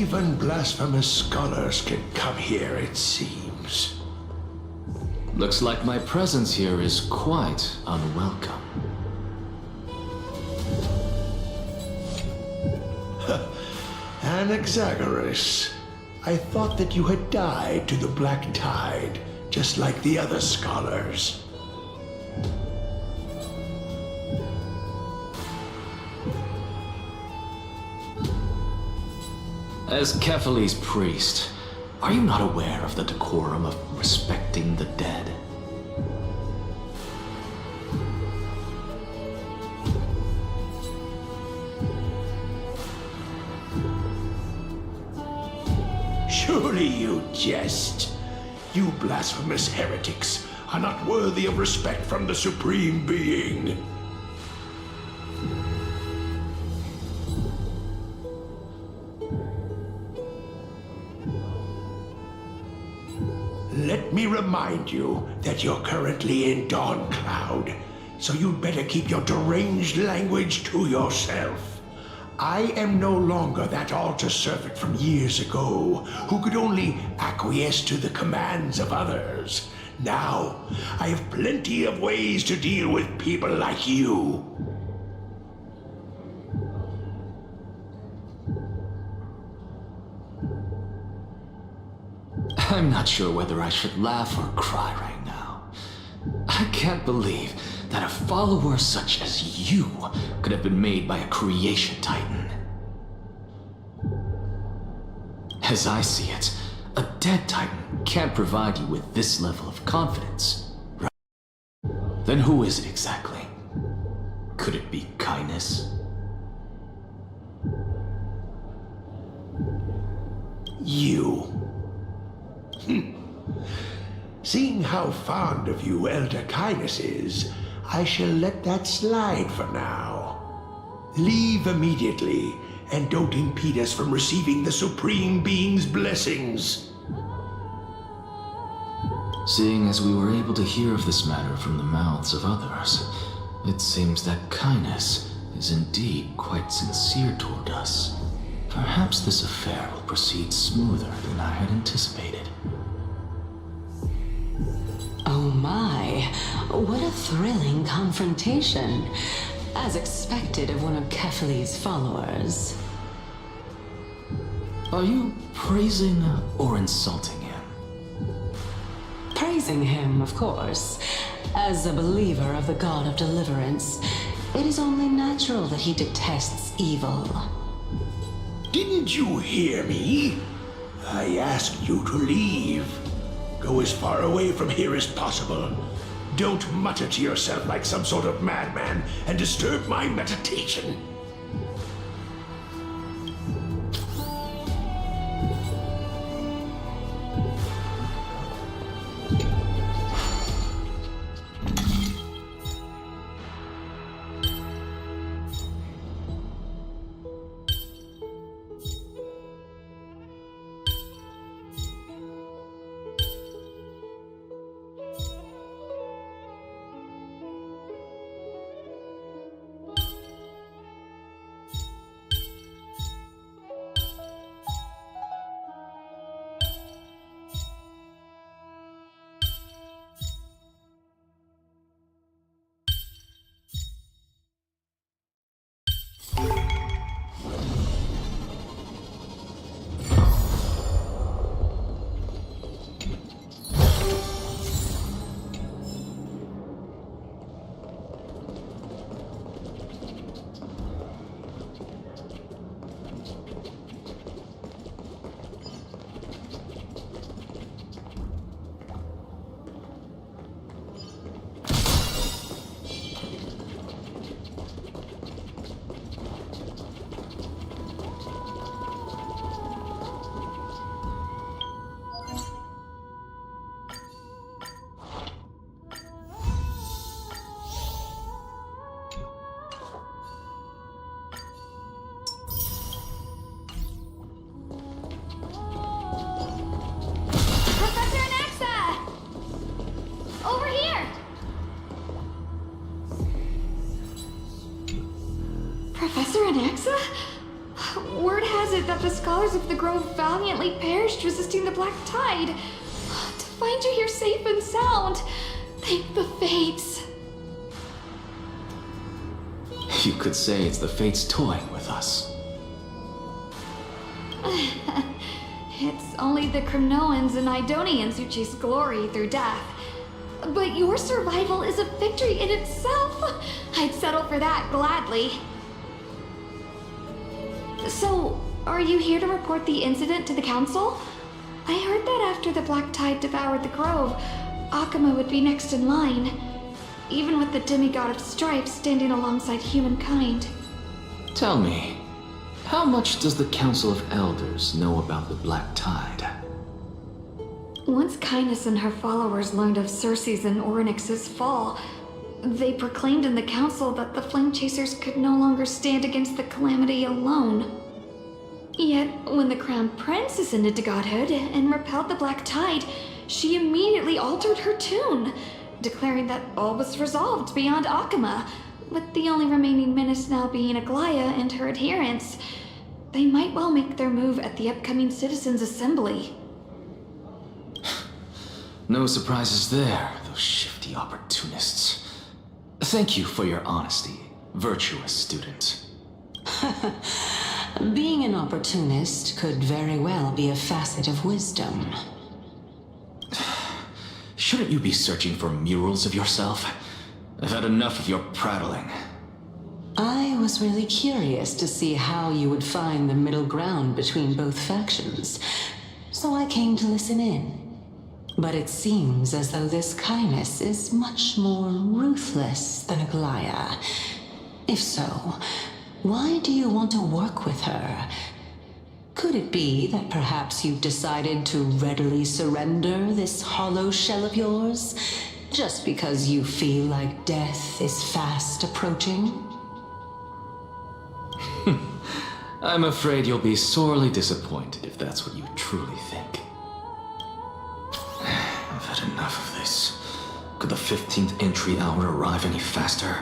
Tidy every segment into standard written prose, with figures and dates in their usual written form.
Even blasphemous scholars can come here, it seems. Looks like my presence here is quite unwelcome. Anaxagoras, I thought that you had died to the Black Tide, just like the other scholars. As Kephale's priest, are you not aware of the decorum of respecting the dead? Surely you jest. You blasphemous heretics are not worthy of respect from the Supreme Being. Let me remind you that you're currently in Dawn Cloud, so you'd better keep your deranged language to yourself. I am no longer that altar servant from years ago, who could only acquiesce to the commands of others. Now, I have plenty of ways to deal with people like you. I'm not sure whether I should laugh or cry right now. I can't believe that a follower such as you could have been made by a creation titan. As I see it, a dead titan can't provide you with this level of confidence, right? Then who is it exactly? Could it be kindness? You. Seeing how fond of you Elder Kindness is, I shall let that slide for now. Leave immediately, and don't impede us from receiving the Supreme Being's blessings. Seeing as we were able to hear of this matter from the mouths of others, it seems that kindness is indeed quite sincere toward us. Perhaps this affair will proceed smoother than I had anticipated. Oh my, what a thrilling confrontation. As expected of one of Kephale's followers. Are you praising or insulting him? Praising him, of course. As a believer of the God of Deliverance, it is only natural that he detests evil. Didn't you hear me? I asked you to leave. Go as far away from here as possible. Don't mutter to yourself like some sort of madman and disturb my meditation. flowers of the grove valiantly perished resisting the black tide. To find you here safe and sound, thank the fates. You could say it's the fates toying with us. It's only the Kremnoans and Idonians who chase glory through death. But your survival is a victory in itself. I'd settle for that gladly. So, are you here to report the incident to the council? I heard that after the black tide devoured the grove, Akuma would be next in line, even with the demigod of strife standing alongside humankind. Tell me, how much does the Council of Elders know about the Black Tide? Once Kindness and her followers learned of Circe's and Orynyx's fall, they proclaimed in the council that the Flame Chasers could no longer stand against the calamity alone. Yet, when the Crown Prince ascended to godhood and repelled the Black Tide, she immediately altered her tune, declaring that all was resolved beyond Akuma, with the only remaining menace now being Aglaya and her adherents. They might well make their move at the upcoming Citizens' Assembly. No surprises there, those shifty opportunists. Thank you for your honesty, virtuous student. Being an opportunist could very well be a facet of wisdom. Shouldn't you be searching for murals of yourself? I've had enough of your prattling. I was really curious to see how you would find the middle ground between both factions, so I came to listen in. But it seems as though this Kindness is much more ruthless than Aglaya. If so, why do you want to work with her? Could it be that perhaps you've decided to readily surrender this hollow shell of yours, just because you feel like death is fast approaching? I'm afraid you'll be sorely disappointed if that's what you truly think. I've had enough of this. Could the 15th entry hour arrive any faster?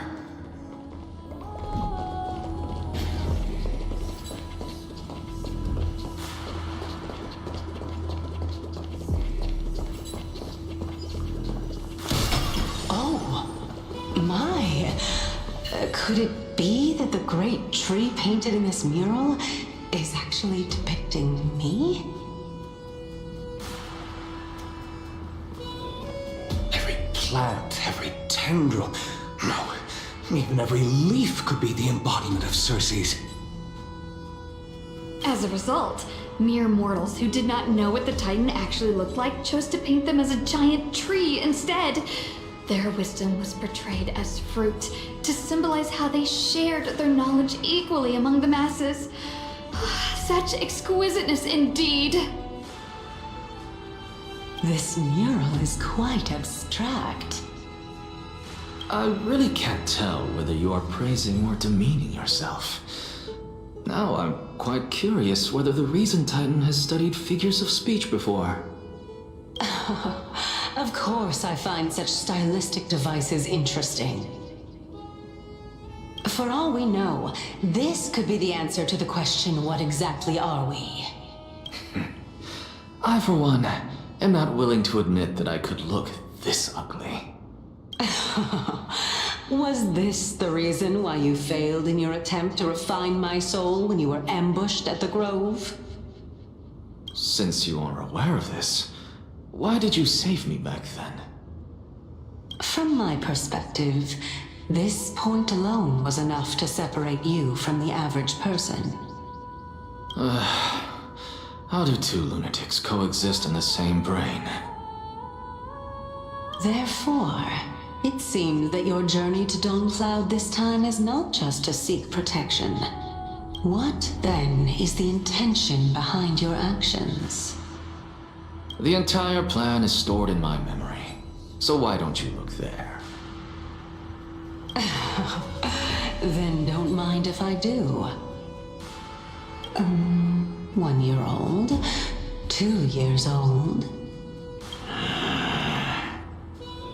Could it be that the great tree painted in this mural is actually depicting me? Every plant, every tendril, no, even every leaf could be the embodiment of Circe's. As a result, mere mortals who did not know what the Titan actually looked like chose to paint them as a giant tree instead. Their wisdom was portrayed as fruit, to symbolize how they shared their knowledge equally among the masses. Such exquisiteness indeed. This mural is quite abstract. I really can't tell whether you are praising or demeaning yourself. Now I'm quite curious whether the Reason Titan has studied figures of speech before. Of course I find such stylistic devices interesting. For all we know, this could be the answer to the question, what exactly are we? I, for one, am not willing to admit that I could look this ugly. Was this the reason why you failed in your attempt to refine my soul when you were ambushed at the Grove? Since you are aware of this, why did you save me back then? From my perspective, this point alone was enough to separate you from the average person. How do two lunatics coexist in the same brain? Therefore, it seems that your journey to Dawn this time is not just to seek protection. What, then, is the intention behind your actions? The entire plan is stored in my memory, so why don't you look there? Then don't mind if I do. 1 year old, 2 years old.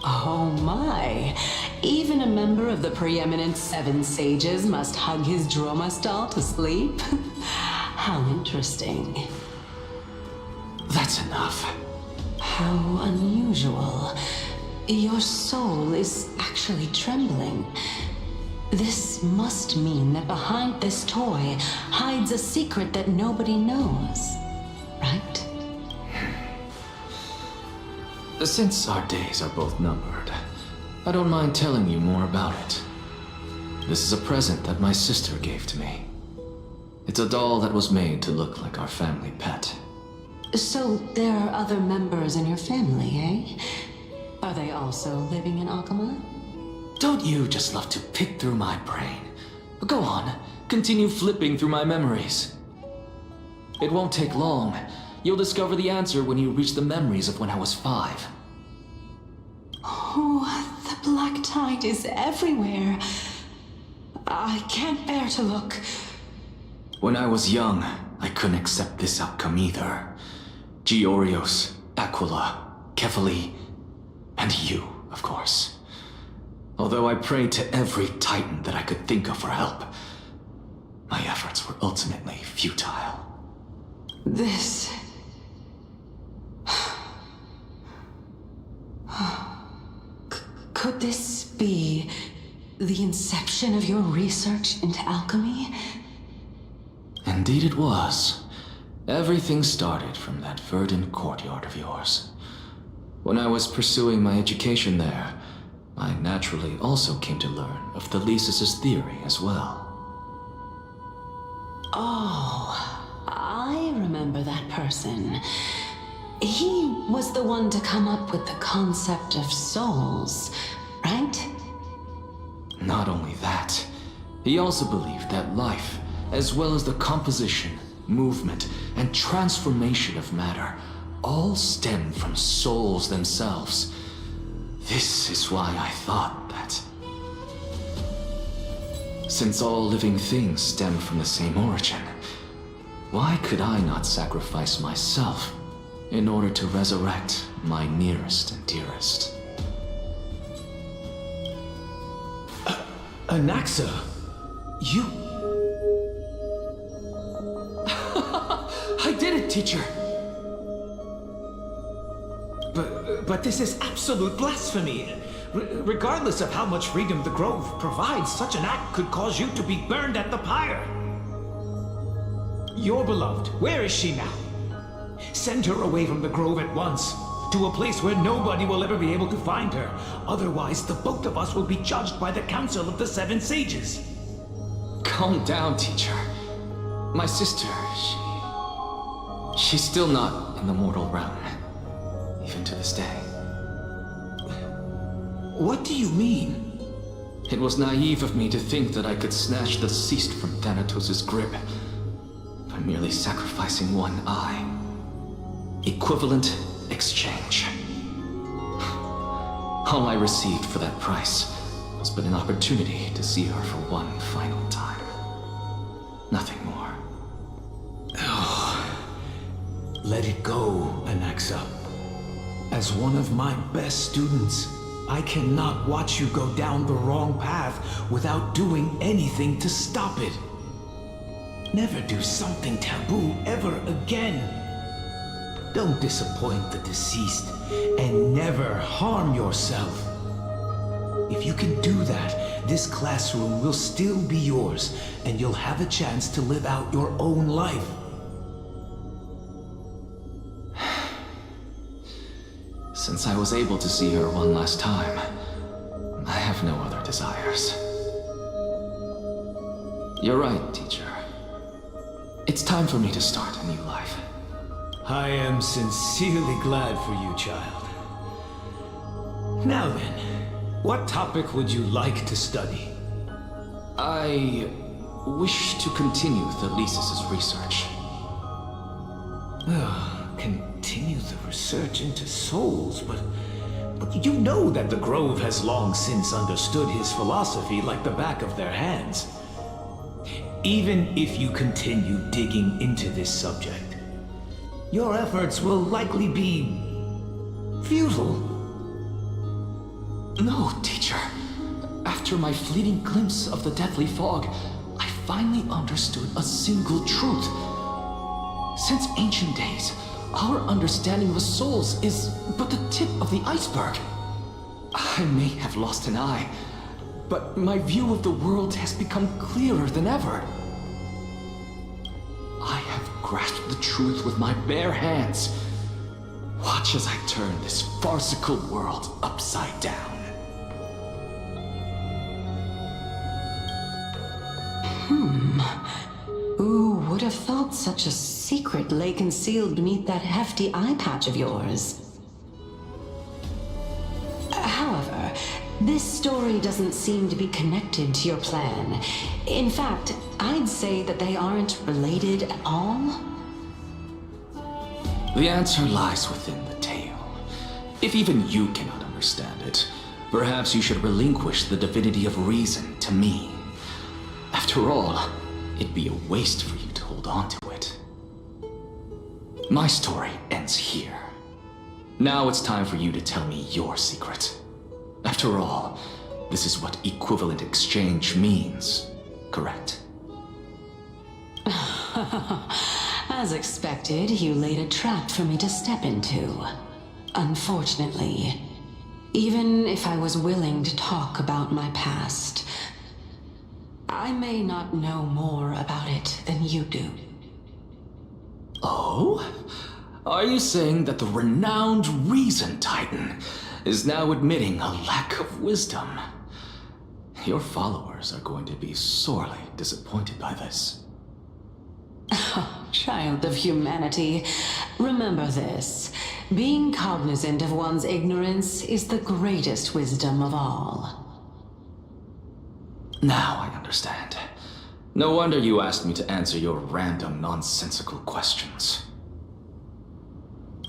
Oh my! Even a member of the preeminent 7 sages must hug his droma stall to sleep? How interesting. That's enough. How unusual. Your soul is actually trembling. This must mean that behind this toy hides a secret that nobody knows, right? Since our days are both numbered, I don't mind telling you more about it. This is a present that my sister gave to me. It's a doll that was made to look like our family pet. So there are other members in your family, eh? Are they also living in Akama? Don't you just love to pick through my brain? Go on, continue flipping through my memories. It won't take long. You'll discover the answer when you reach the memories of when I was 5. Oh, the black tide is everywhere. I can't bear to look. When I was young, I couldn't accept this outcome either. Georios, Aquila, Kefali, and you, of course. Although I prayed to every titan that I could think of for help, my efforts were ultimately futile. This... Could this be the inception of your research into alchemy? Indeed it was. Everything started from that verdant courtyard of yours. When I was pursuing my education there, I naturally also came to learn of Thelesis' theory as well. Oh, I remember that person. He was the one to come up with the concept of souls, right? Not only that, he also believed that life, as well as the composition, movement, and transformation of matter, all stem from souls themselves. This is why I thought that, since all living things stem from the same origin, why could I not sacrifice myself in order to resurrect my nearest and dearest? Anaxa, you... I did it, teacher! But this is absolute blasphemy. Regardless of how much freedom the Grove provides, such an act could cause you to be burned at the pyre. Your beloved, where is she now? Send her away from the Grove at once, to a place where nobody will ever be able to find her. Otherwise, the both of us will be judged by the Council of the Seven Sages. Calm down, teacher. My sister, she's still not in the mortal realm, even to this day. What do you mean? It was naive of me to think that I could snatch the deceased from Thanatos' grip by merely sacrificing one eye. Equivalent exchange. All I received for that price was but an opportunity to see her for one final time. Nothing more. Let it go, Anaxa. As one of my best students, I cannot watch you go down the wrong path without doing anything to stop it. Never do something taboo ever again. Don't disappoint the deceased, and never harm yourself. If you can do that, this classroom will still be yours, and you'll have a chance to live out your own life. Since I was able to see her one last time, I have no other desires. You're right, teacher. It's time for me to start a new life. I am sincerely glad for you, child. Now then, what topic would you like to study? I wish to continue Thelesis' research. Continue the research into souls, but you know that the Grove has long since understood his philosophy like the back of their hands. Even if you continue digging into this subject, your efforts will likely be futile. No, teacher. After my fleeting glimpse of the deathly fog, I finally understood a single truth. Since ancient days, our understanding of souls is but the tip of the iceberg. I may have lost an eye, but my view of the world has become clearer than ever. I have grasped the truth with my bare hands. Watch as I turn this farcical world upside down. Who would have thought such a secret lay concealed beneath that hefty eye patch of yours? However, this story doesn't seem to be connected to your plan. In fact, I'd say that they aren't related at all. The answer lies within the tale. If even you cannot understand it, perhaps you should relinquish the divinity of reason to me. After all, it'd be a waste for you to hold on to it. My story ends here. Now it's time for you to tell me your secret. After all, this is what equivalent exchange means, correct? As expected, you laid a trap for me to step into. Unfortunately, even if I was willing to talk about my past, I may not know more about it than you do. Oh? Are you saying that the renowned Reason Titan is now admitting a lack of wisdom? Your followers are going to be sorely disappointed by this. Child of humanity, remember this. Being cognizant of one's ignorance is the greatest wisdom of all. Now I understand. No wonder you asked me to answer your random, nonsensical questions.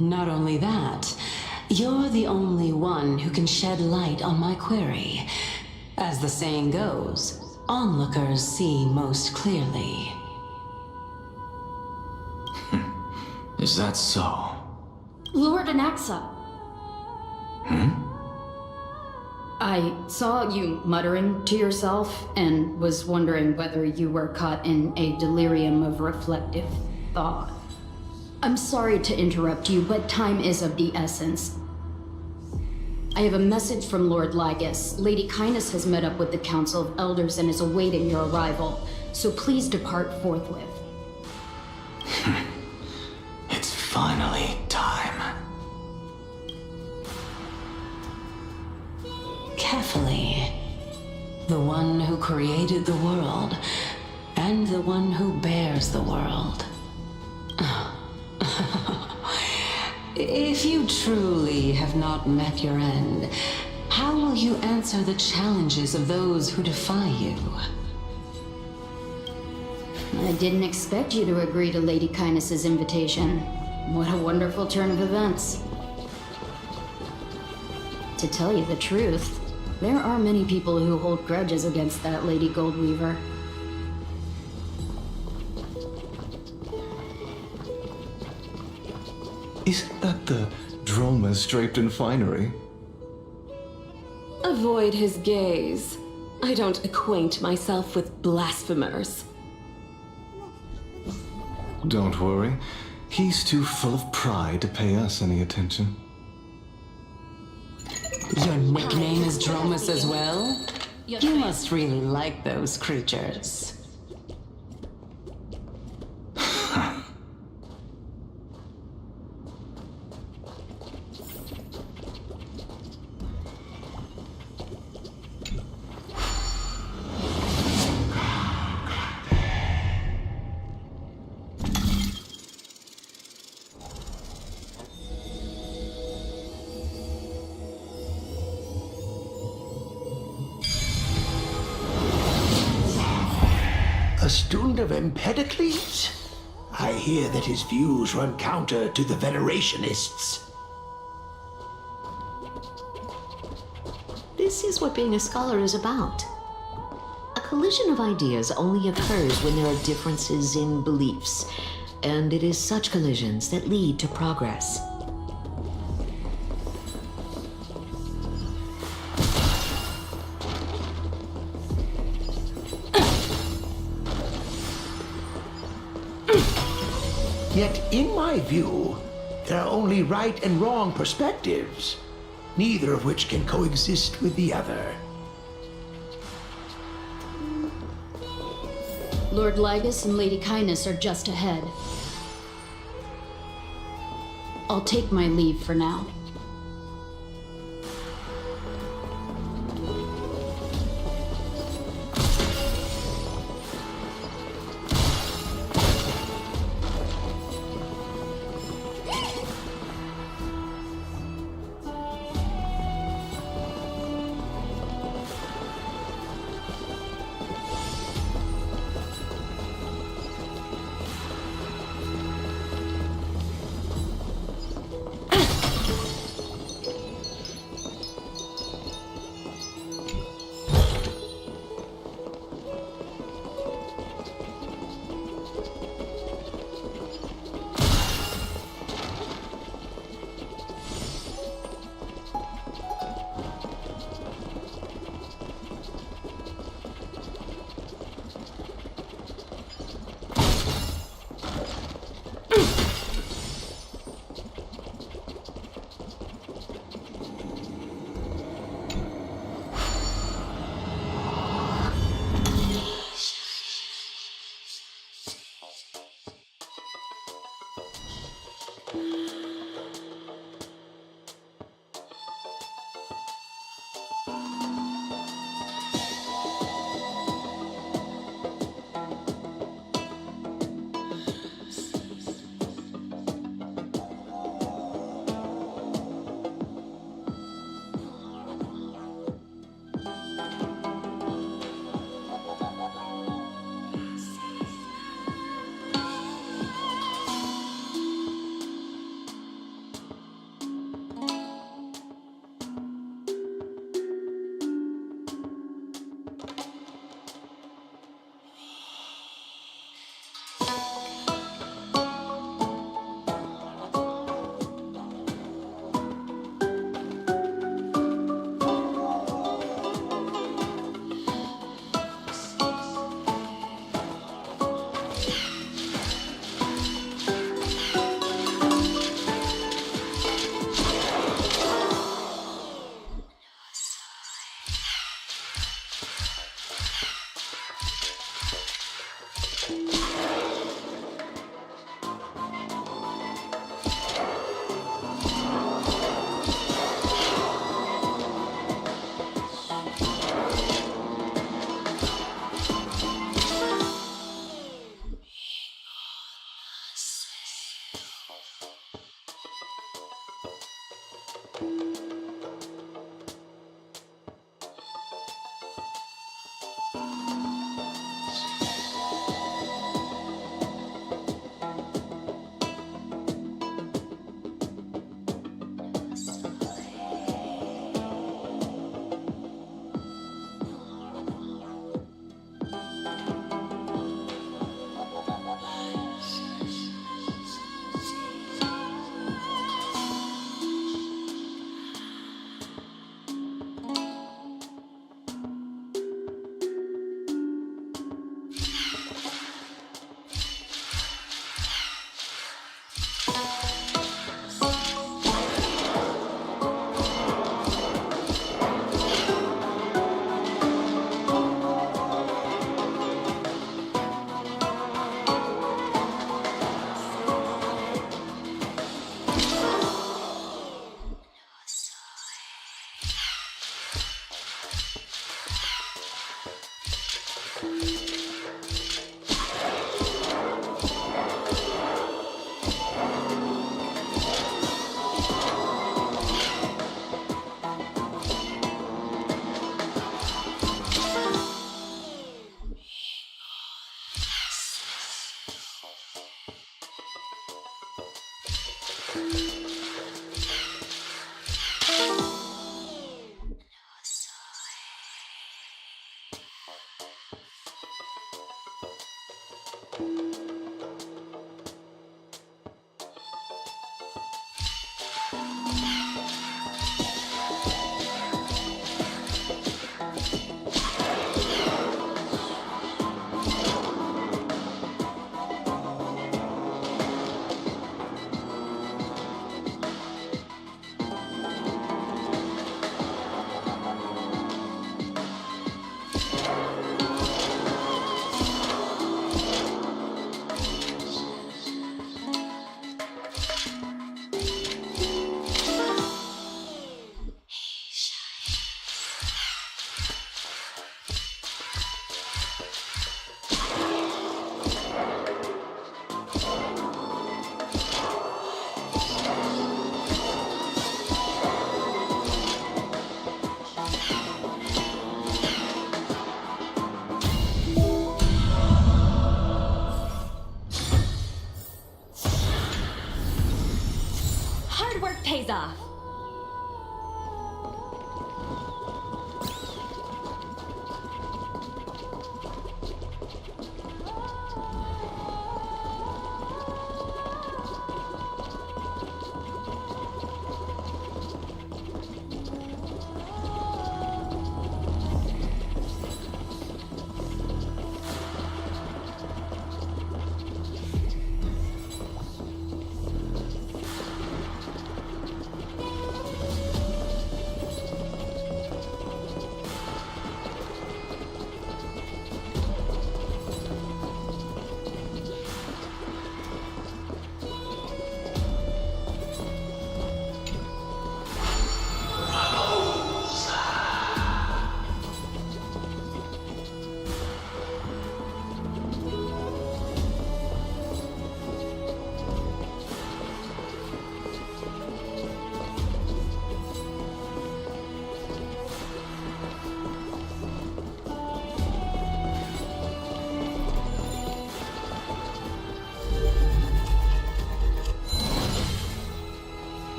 Not only that, you're the only one who can shed light on my query. As the saying goes, onlookers see most clearly. Is that so? Lord Anaxa. I saw you muttering to yourself and was wondering whether you were caught in a delirium of reflective thought. I'm sorry to interrupt you, but time is of the essence. I have a message from Lord Lygus. Lady Kindness has met up with the Council of Elders and is awaiting your arrival, so please depart forthwith. It's finally time. Carefully. The one who created the world, and the one who bears the world. If you truly have not met your end, how will you answer the challenges of those who defy you? I didn't expect you to agree to Lady Kindness's invitation. What a wonderful turn of events. To tell you the truth, there are many people who hold grudges against that Lady Goldweaver. Isn't that the dromas draped in finery? Avoid his gaze. I don't acquaint myself with blasphemers. Don't worry. He's too full of pride to pay us any attention. Your nickname is Dromus as well? You must really like those creatures. A student of Empedocles? I hear that his views run counter to the Venerationists. This is what being a scholar is about. A collision of ideas only occurs when there are differences in beliefs, and it is such collisions that lead to progress. Yet, in my view, there are only right and wrong perspectives, neither of which can coexist with the other. Lord Lygus and Lady Kindness are just ahead. I'll take my leave for now.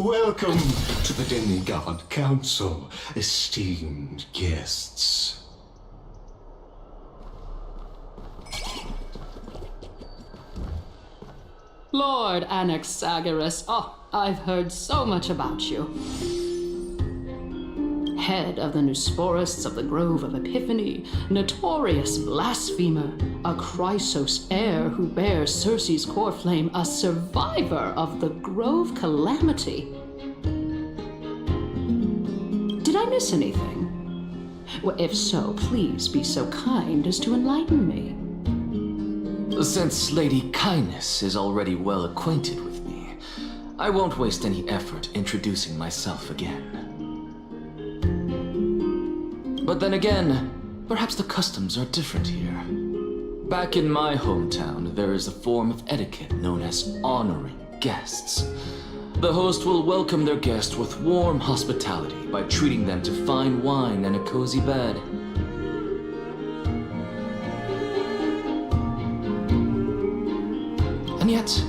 Welcome to the Demigod Council, esteemed guests. Lord Anaxagoras, I've heard so much about you. Head of the Nusporists of the Grove of Epiphany, notorious blasphemer, a Chrysos heir who bears Circe's core flame, a survivor of the Grove Calamity. Did I miss anything? Well, if so, please be so kind as to enlighten me. Since Lady Kindness is already well acquainted with me, I won't waste any effort introducing myself again. But then again, perhaps the customs are different here. Back in my hometown, there is a form of etiquette known as honoring guests. The host will welcome their guest with warm hospitality by treating them to fine wine and a cozy bed. And yet,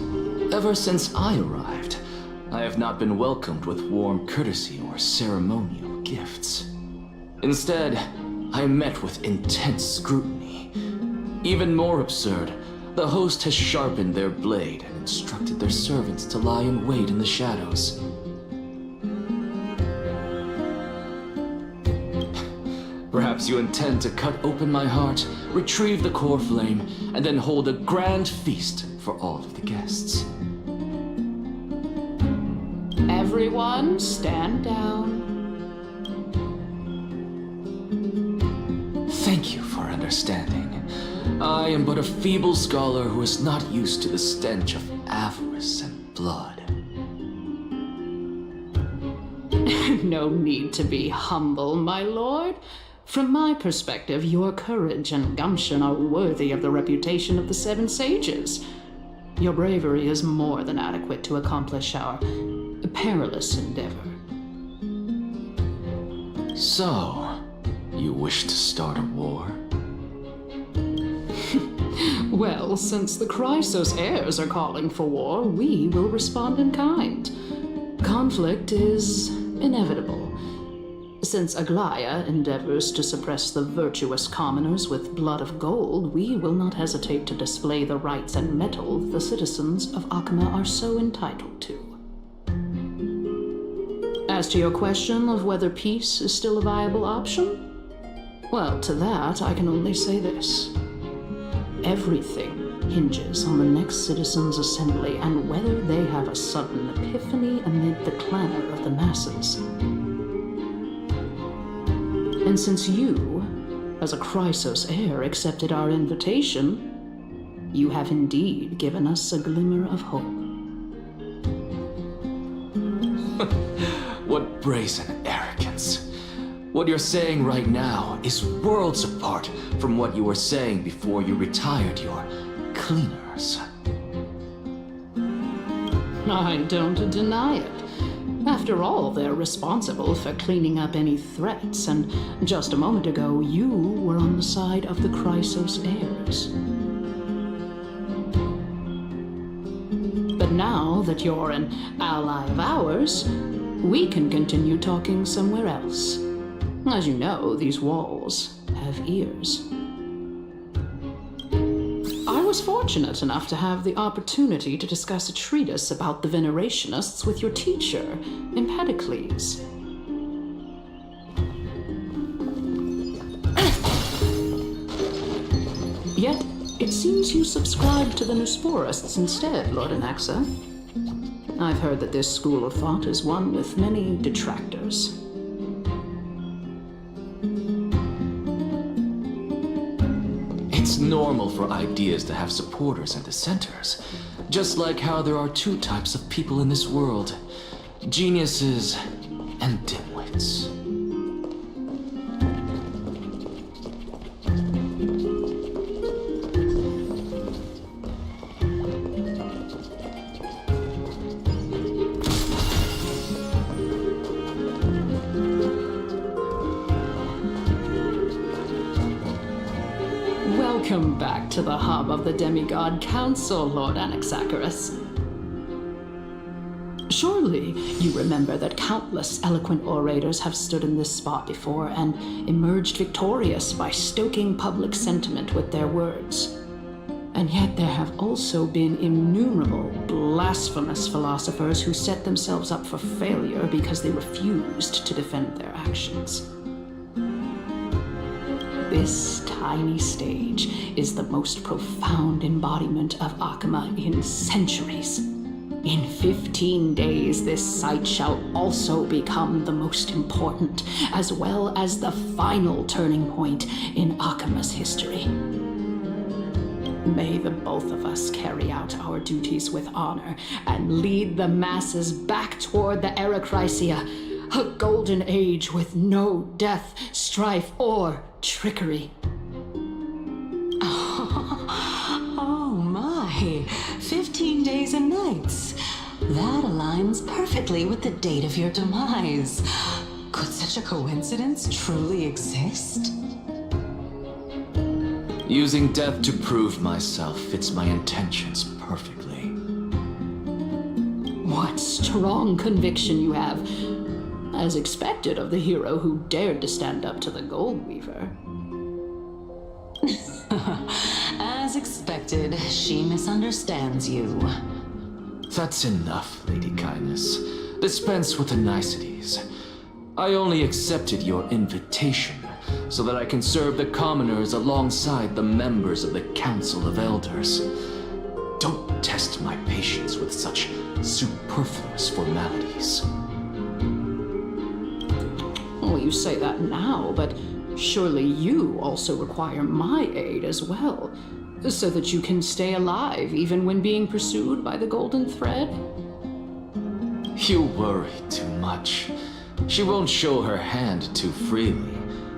ever since I arrived, I have not been welcomed with warm courtesy or ceremonial gifts. Instead, I am met with intense scrutiny. Even more absurd, the host has sharpened their blade and instructed their servants to lie in wait in the shadows. Perhaps you intend to cut open my heart, retrieve the core flame, and then hold a grand feast for all of the guests. Everyone, stand down. Thank you for understanding. I am but a feeble scholar who is not used to the stench of avarice and blood. No need to be humble, my lord. From my perspective, your courage and gumption are worthy of the reputation of the Seven Sages. Your bravery is more than adequate to accomplish our perilous endeavor. So, you wish to start a war? Well, since the Chrysos heirs are calling for war, we will respond in kind. Conflict is inevitable. Since Aglaya endeavors to suppress the virtuous commoners with blood of gold, we will not hesitate to display the rights and mettle the citizens of Akama are so entitled to. As to your question of whether peace is still a viable option, well, to that I can only say this. Everything hinges on the next citizens' assembly and whether they have a sudden epiphany amid the clamor of the masses. And since you, as a Chrysos heir, accepted our invitation, you have indeed given us a glimmer of hope. What brazen arrogance. What you're saying right now is worlds apart from what you were saying before you retired your cleaners. I don't deny it. After all, they're responsible for cleaning up any threats, and just a moment ago, you were on the side of the Chrysos heirs. But now that you're an ally of ours, we can continue talking somewhere else. As you know, these walls have ears. I was fortunate enough to have the opportunity to discuss a treatise about the Venerationists with your teacher, Empedocles. Yet, it seems you subscribe to the Nusporists instead, Lord Anaxa. I've heard that this school of thought is one with many detractors. It's normal for ideas to have supporters and dissenters, just like how there are two types of people in this world, geniuses and dimwits. Welcome back to the hub of the Demigod Council, Lord Anaxagoras. Surely you remember that countless eloquent orators have stood in this spot before and emerged victorious by stoking public sentiment with their words. And yet there have also been innumerable blasphemous philosophers who set themselves up for failure because they refused to defend their actions. This tiny stage is the most profound embodiment of Akama in centuries. In 15 days, this site shall also become the most important, as well as the final turning point in Akama's history. May the both of us carry out our duties with honor and lead the masses back toward the Erechrysia, a golden age with no death, strife, or trickery. Oh my, 15 days and nights. That aligns perfectly with the date of your demise. Could such a coincidence truly exist? Using death to prove myself fits my intentions perfectly. What strong conviction you have, as expected of the hero who dared to stand up to the Gold Weaver. As expected, she misunderstands you. That's enough, Lady Kindness. Dispense with the niceties. I only accepted your invitation so that I can serve the commoners alongside the members of the Council of Elders. Don't test my patience with such superfluous formalities. Well, you say that now, but surely you also require my aid as well, so that you can stay alive even when being pursued by the Golden Thread? You worry too much. She won't show her hand too freely,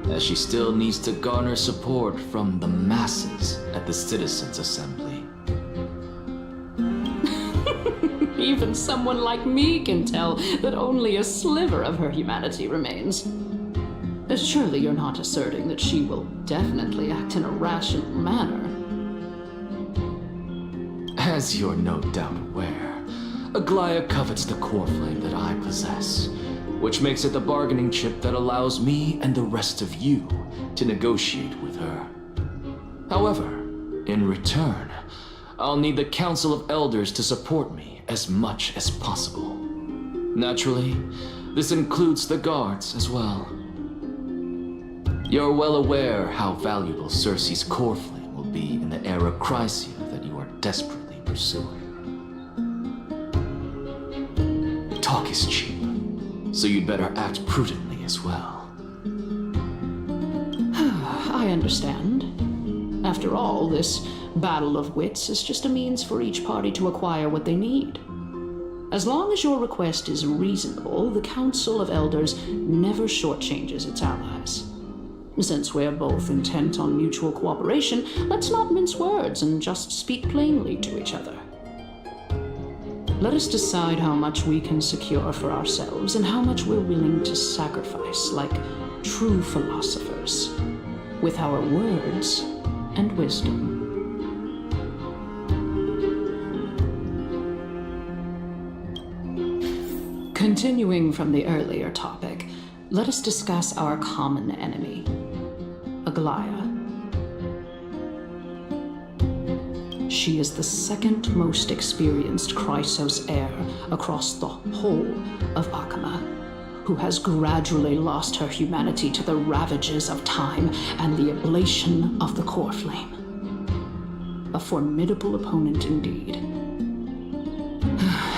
as she still needs to garner support from the masses at the Citizens' Assembly. Even someone like me can tell that only a sliver of her humanity remains. Surely you're not asserting that she will definitely act in a rational manner. As you're no doubt aware, Aglaya covets the core flame that I possess, which makes it the bargaining chip that allows me and the rest of you to negotiate with her. However, in return, I'll need the Council of Elders to support me as much as possible. Naturally, this includes the guards as well. You're well aware how valuable Cersei's core flame will be in the Erechrysia that you are desperately pursuing. Talk is cheap, so you'd better act prudently as well. I understand. After all, this battle of wits is just a means for each party to acquire what they need. As long as your request is reasonable, the Council of Elders never shortchanges its allies. Since we're both intent on mutual cooperation, let's not mince words and just speak plainly to each other. Let us decide how much we can secure for ourselves and how much we're willing to sacrifice, like true philosophers, with our words and wisdom. Continuing from the earlier topic, let us discuss our common enemy, Aglaya. She is the second most experienced Chrysos heir across the whole of Akama, who has gradually lost her humanity to the ravages of time and the ablation of the core flame. A formidable opponent indeed.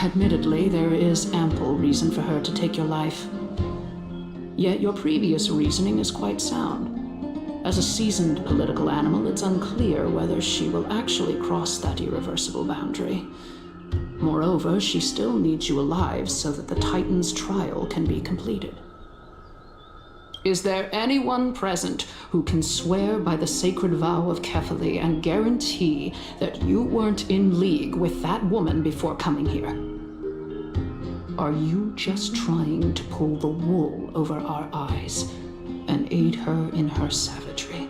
Admittedly, there is ample reason for her to take your life. Yet your previous reasoning is quite sound. As a seasoned political animal, it's unclear whether she will actually cross that irreversible boundary. Moreover, she still needs you alive so that the Titan's trial can be completed. Is there anyone present who can swear by the sacred vow of Kefali and guarantee that you weren't in league with that woman before coming here? Are you just trying to pull the wool over our eyes and aid her in her savagery?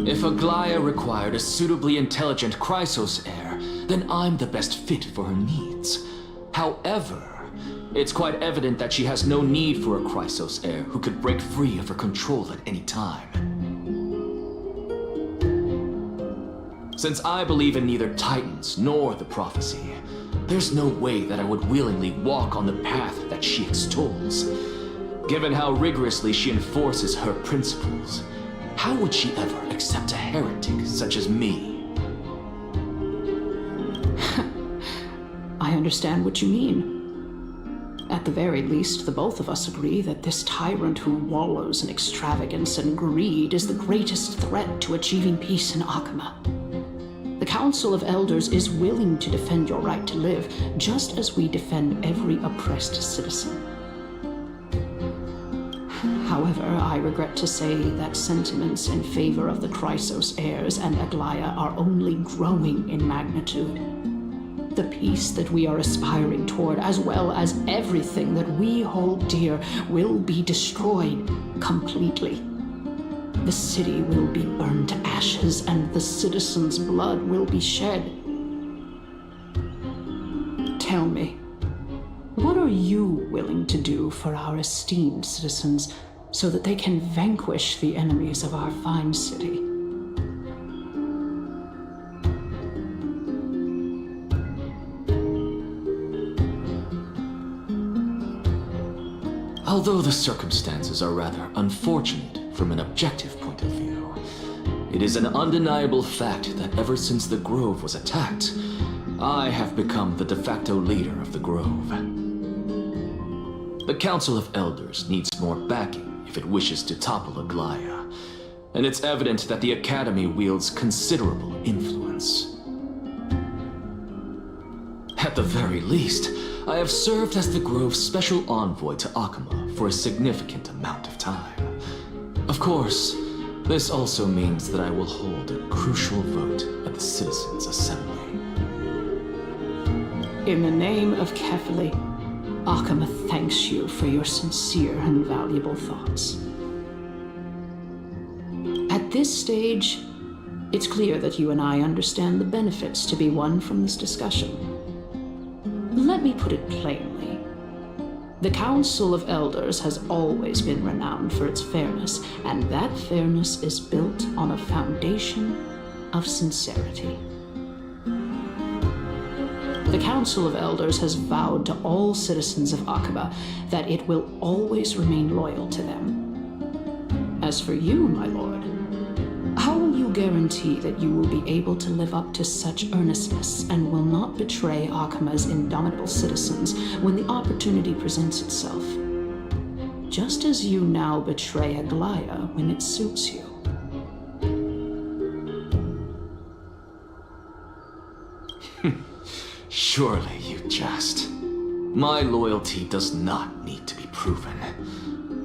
If Aglaya required a suitably intelligent Chrysos heir, then I'm the best fit for her needs. However, it's quite evident that she has no need for a Chrysos heir who could break free of her control at any time. Since I believe in neither Titans nor the prophecy, there's no way that I would willingly walk on the path that she extols. Given how rigorously she enforces her principles, how would she ever accept a heretic such as me? I understand what you mean. At the very least, the both of us agree that this tyrant who wallows in extravagance and greed is the greatest threat to achieving peace in Akama. The Council of Elders is willing to defend your right to live, just as we defend every oppressed citizen. However, I regret to say that sentiments in favor of the Chrysos heirs and Aglaya are only growing in magnitude. The peace that we are aspiring toward, as well as everything that we hold dear, will be destroyed completely. The city will be burned to ashes, and the citizens' blood will be shed. Tell me, what are you willing to do for our esteemed citizens so that they can vanquish the enemies of our fine city? Although the circumstances are rather unfortunate from an objective point of view, it is an undeniable fact that ever since the Grove was attacked, I have become the de facto leader of the Grove. The Council of Elders needs more backing if it wishes to topple Aglaya, and it's evident that the Academy wields considerable influence. At the very least, I have served as the Grove's special envoy to Akama for a significant amount of time. Of course, this also means that I will hold a crucial vote at the Citizens' Assembly. In the name of Kefali, Akama thanks you for your sincere and valuable thoughts. At this stage, it's clear that you and I understand the benefits to be won from this discussion. Let me put it plainly. The Council of Elders has always been renowned for its fairness, and that fairness is built on a foundation of sincerity. The Council of Elders has vowed to all citizens of Akaba that it will always remain loyal to them. As for you, my lord, how will you guarantee that you will be able to live up to such earnestness and will not betray Akama's indomitable citizens when the opportunity presents itself? Just as you now betray Aglaya when it suits you. Surely you jest. My loyalty does not need to be proven.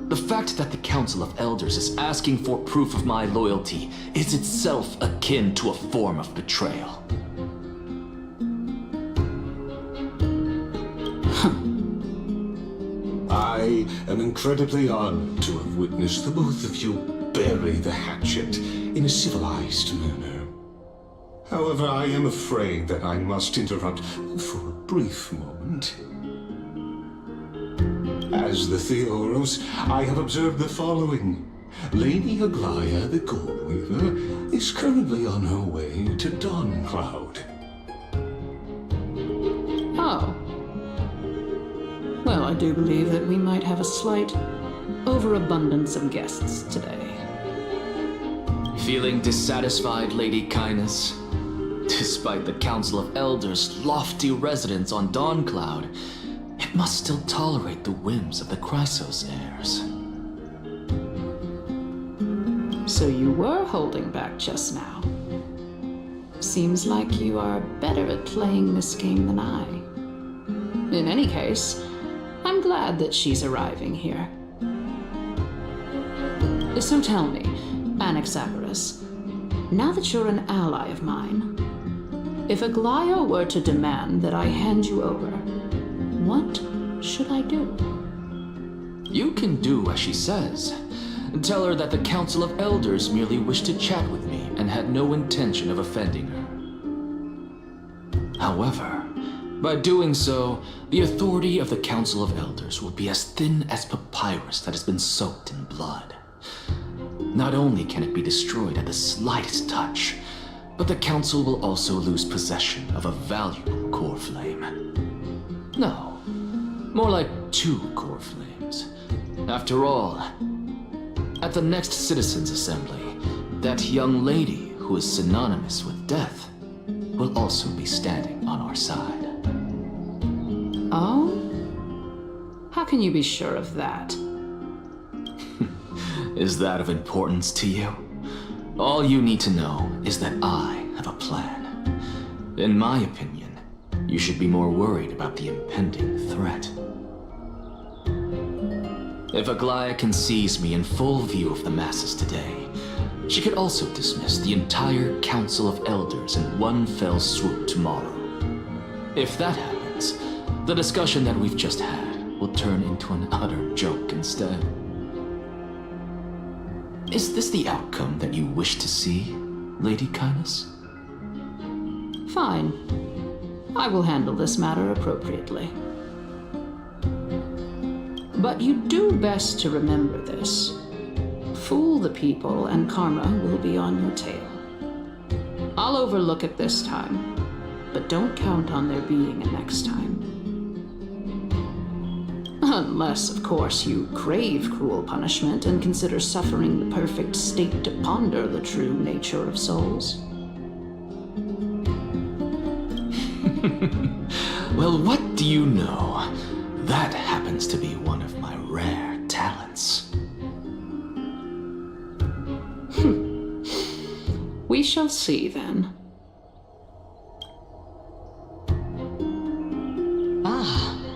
The fact that the Council of Elders is asking for proof of my loyalty is itself akin to a form of betrayal. I am incredibly honored to have witnessed the both of you bury the hatchet in a civilized manner. However, I am afraid that I must interrupt for a brief moment. As the Theoros, I have observed the following. Lady Aglaya, the Goldweaver, is currently on her way to Dawncloud. Oh. Well, I do believe that we might have a slight overabundance of guests today. Feeling dissatisfied, Lady Kindness? Despite the Council of Elders' lofty residence on Dawncloud, it must still tolerate the whims of the Chrysos heirs. So you were holding back just now. Seems like you are better at playing this game than I. In any case, I'm glad that she's arriving here. So tell me, Anaxagoras, now that you're an ally of mine, if Aglaya were to demand that I hand you over, what should I do? You can do as she says. Tell her that the Council of Elders merely wished to chat with me and had no intention of offending her. However, by doing so, the authority of the Council of Elders will be as thin as papyrus that has been soaked in blood. Not only can it be destroyed at the slightest touch, but the Council will also lose possession of a valuable core flame. No, more like 2 core flames. After all, at the next Citizens' Assembly, that young lady who is synonymous with death will also be standing on our side. Oh? How can you be sure of that? Is that of importance to you? All you need to know is that I have a plan. In my opinion, you should be more worried about the impending threat. If Aglaia sees me in full view of the masses today, she could also dismiss the entire Council of Elders in one fell swoop tomorrow. If that happens, the discussion that we've just had will turn into an utter joke instead. Is this the outcome that you wish to see, Lady Kindness? Fine. I will handle this matter appropriately. But you do best to remember this. Fool the people and karma will be on your tail. I'll overlook it this time, but don't count on there being a next time. Unless, of course, you crave cruel punishment and consider suffering the perfect state to ponder the true nature of souls. Well, what do you know? That happens to be one of my rare talents. We shall see then.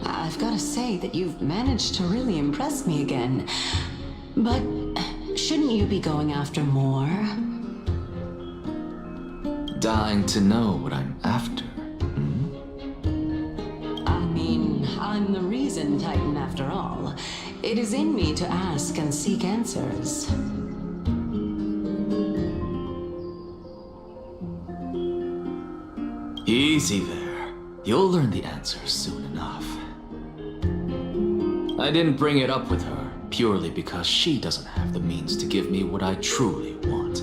I've got to say that you've managed to really impress me again. But shouldn't you be going after more? Dying to know what I'm after. I mean, I'm the reason Titan after all. It is in me to ask and seek answers. Easy there. You'll learn the answers soon enough. I didn't bring it up with her purely because she doesn't have the means to give me what I truly want.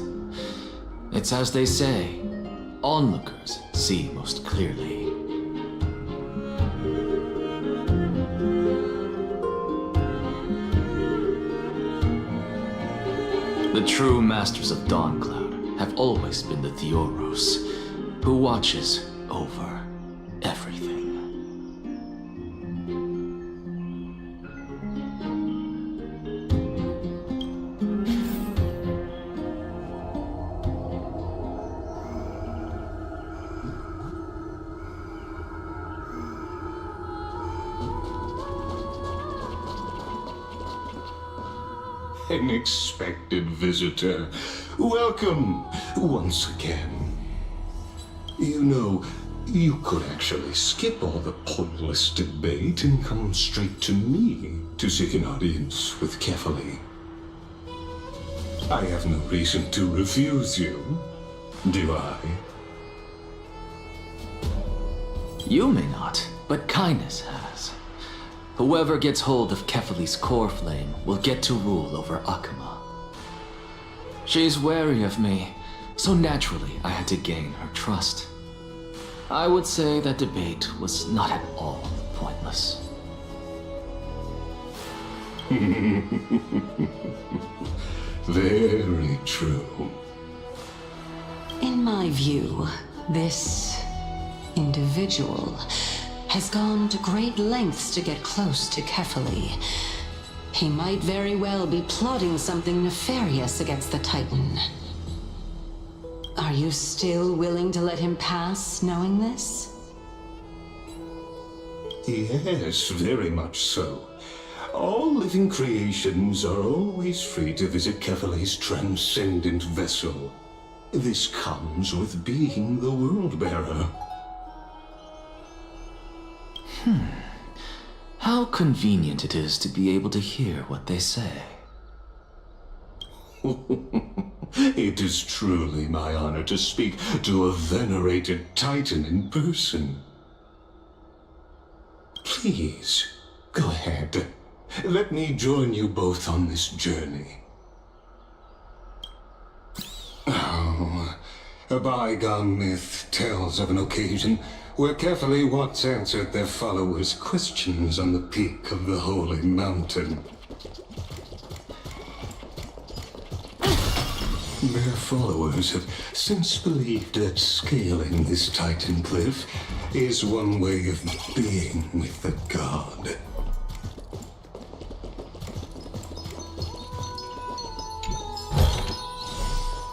It's as they say, onlookers see most clearly. The true masters of Dawncloud have always been the Theoros, who watches over everything. Unexpected visitor. Welcome once again. You know, you could actually skip all the pointless debate and come straight to me to seek an audience with Kefali. I have no reason to refuse you, do I? You may not, but Kindness has. Whoever gets hold of Kefali's core flame will get to rule over Akama. She's wary of me, so naturally I had to gain her trust. I would say that debate was not at all pointless. Very true. In my view, this individual has gone to great lengths to get close to Kefali. He might very well be plotting something nefarious against the Titan. Are you still willing to let him pass, knowing this? Yes, very much so. All living creations are always free to visit Kefali's transcendent vessel. This comes with being the World-Bearer. How convenient it is to be able to hear what they say. It is truly my honor to speak to a venerated Titan in person. Please, go ahead. Let me join you both on this journey. Oh, a bygone myth tells of an occasion where carefully once answered their followers' questions on the peak of the holy mountain. Their followers have since believed that scaling this Titan cliff is one way of being with the god.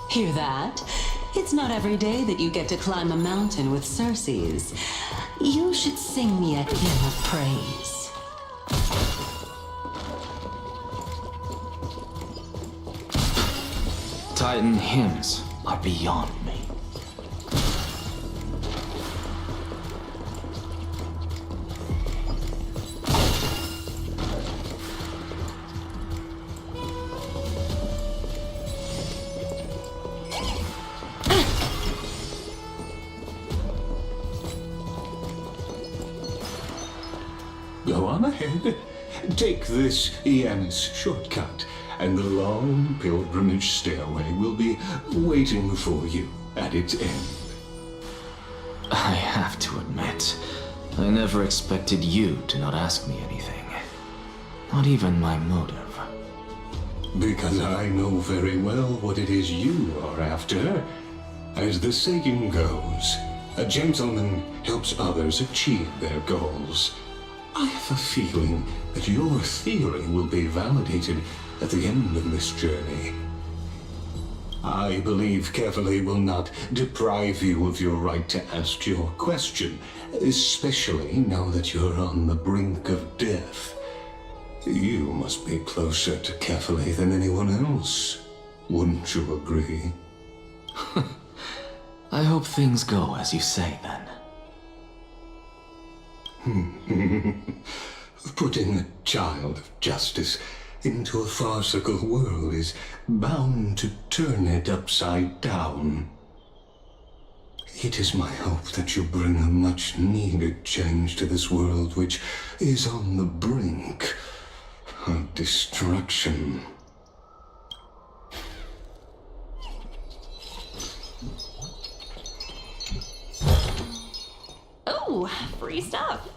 Hear that? It's not every day that you get to climb a mountain with Circes. You should sing me a hymn of praise. Titan hymns are beyond me. Go on ahead. Take this Yanis shortcut, and the long pilgrimage stairway will be waiting for you at its end. I have to admit, I never expected you to not ask me anything. Not even my motive. Because I know very well what it is you are after. As the saying goes, a gentleman helps others achieve their goals. I have a feeling that your theory will be validated at the end of this journey. I believe Carefully will not deprive you of your right to ask your question, especially now that you're on the brink of death. You must be closer to Carefully than anyone else. Wouldn't you agree? I hope things go as you say, then. Putting a child of justice into a farcical world is bound to turn it upside down. It is my hope that you bring a much-needed change to this world which is on the brink of destruction. Oh, free stuff.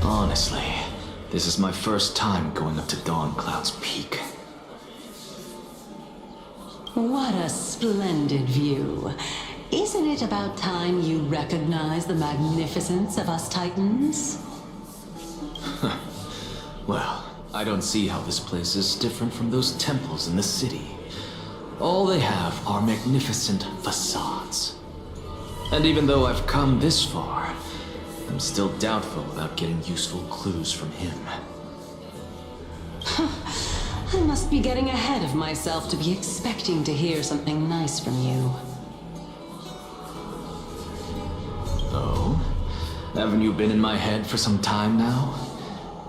Honestly, this is my first time going up to Dawn Cloud's peak. What a splendid view. Isn't it about time you recognize the magnificence of us Titans? Well, I don't see how this place is different from those temples in the city. All they have are magnificent facades. And even though I've come this far, I'm still doubtful about getting useful clues from him. I must be getting ahead of myself to be expecting to hear something nice from you. Oh? Haven't you been in my head for some time now?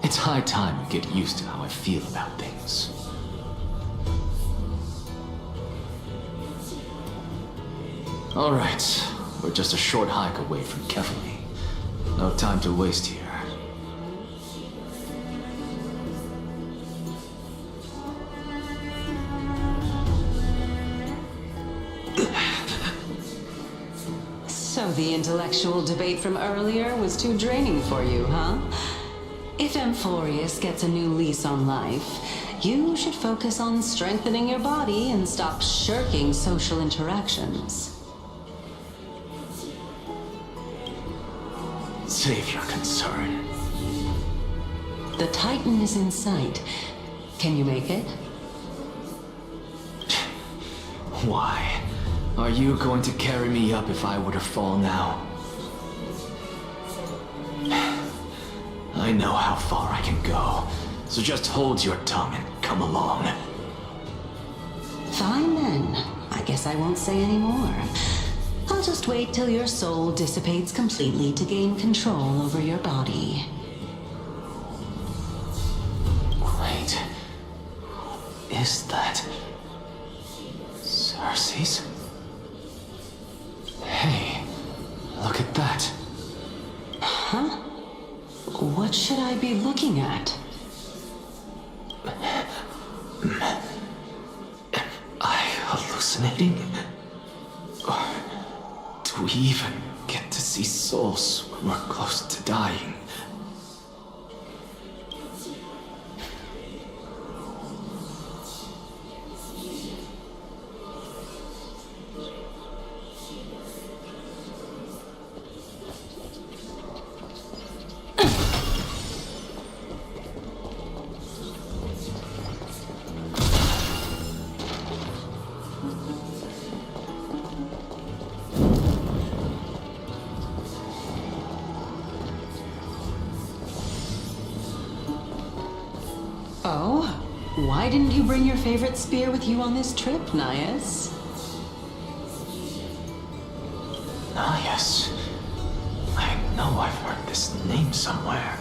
It's high time you get used to how I feel about things. Alright, we're just a short hike away from Kefali. No time to waste here. So the intellectual debate from earlier was too draining for you, huh? If Amphorius gets a new lease on life, you should focus on strengthening your body and stop shirking social interactions. Save your concern. The Titan is in sight. Can you make it? Why? Are you going to carry me up if I were to fall now? I know how far I can go, so just hold your tongue and come along. Fine then. I guess I won't say any more. I'll just wait till your soul dissipates completely to gain control over your body. Wait. Is that... Cersei's? Hey, look at that. Huh? What should I be looking at? Am I hallucinating? Or do we even get to see souls when we're close to dying? Oh? Why didn't you bring your favorite spear with you on this trip, Nias? Nias. I know I've heard this name somewhere.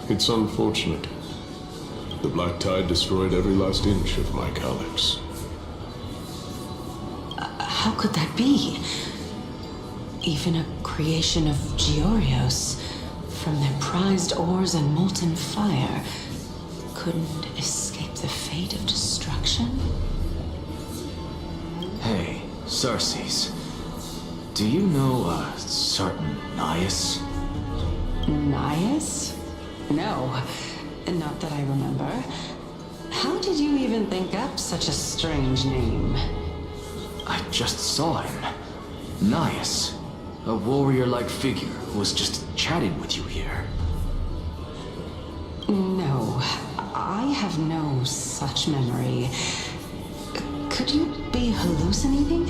It's unfortunate. The Black Tide destroyed every last inch of my calyx. How could that be? Even a creation of Georios. from their prized ores and molten fire couldn't escape the fate of destruction? Hey, Xerxes. Do you know a certain Nias? Nias? No, not that I remember. How did you even think up such a strange name? I just saw him. Nias. A warrior-like figure who was just chatting with you here. No, I have no such memory. Could you be hallucinating?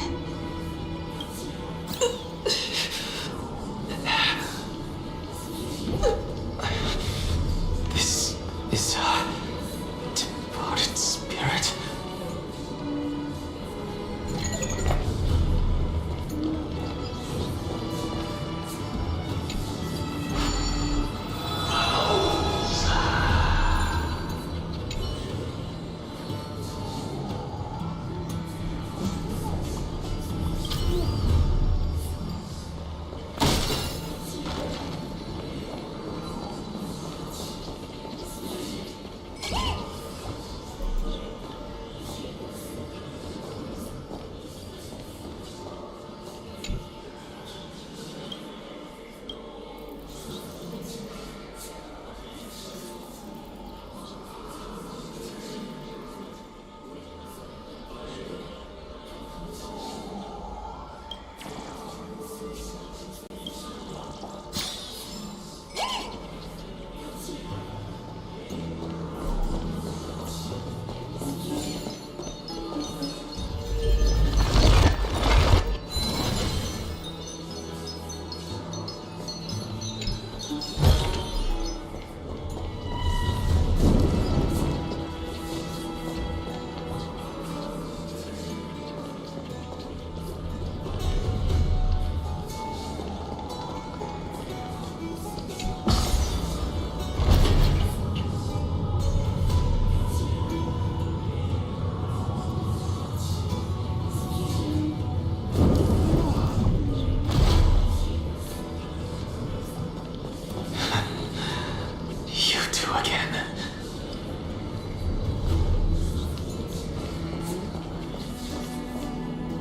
This is a departed spirit.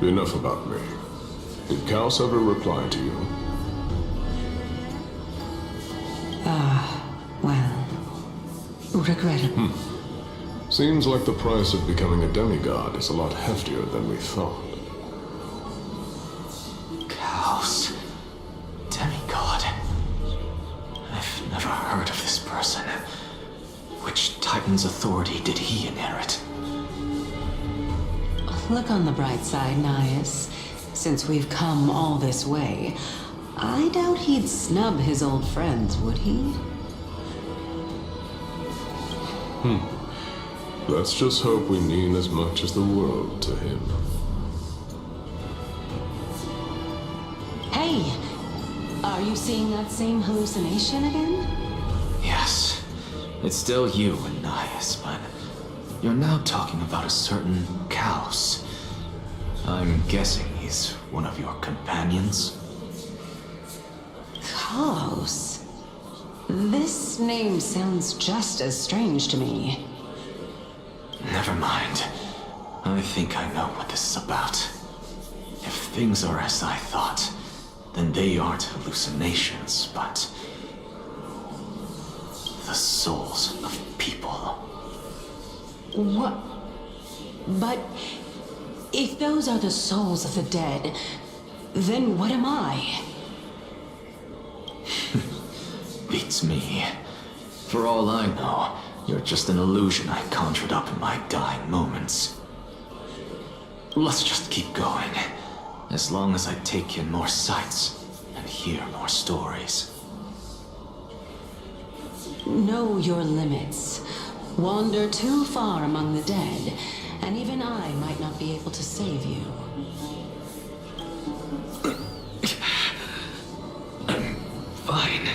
Enough about me. Did Chaos ever reply to you? Well, regrettably. Seems like the price of becoming a demigod is a lot heftier than we thought. Chaos. Demigod. I've never heard of this person. Which Titan's authority did he inherit? Look on the bright side, Nias. Since we've come all this way, I doubt he'd snub his old friends, would he? Let's just hope we mean as much as the world to him. Hey! Are you seeing that same hallucination again? Yes. It's still you and Nias, but you're now talking about a certain Chaos. I'm guessing he's one of your companions? Kaos? This name sounds just as strange to me. Never mind. I think I know what this is about. If things are as I thought, then they aren't hallucinations, but the souls of people. What? But if those are the souls of the dead, then what am I? Beats me. For all I know, you're just an illusion I conjured up in my dying moments. Let's just keep going, as long as I take in more sights and hear more stories. Know your limits. Wander too far among the dead, and even I might not be able to save you. I'm fine.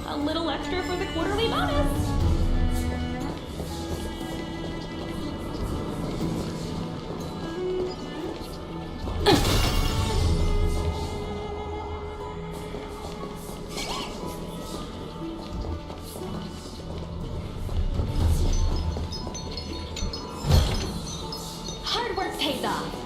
A little extra for the quarterly bonus. Hard work pays off.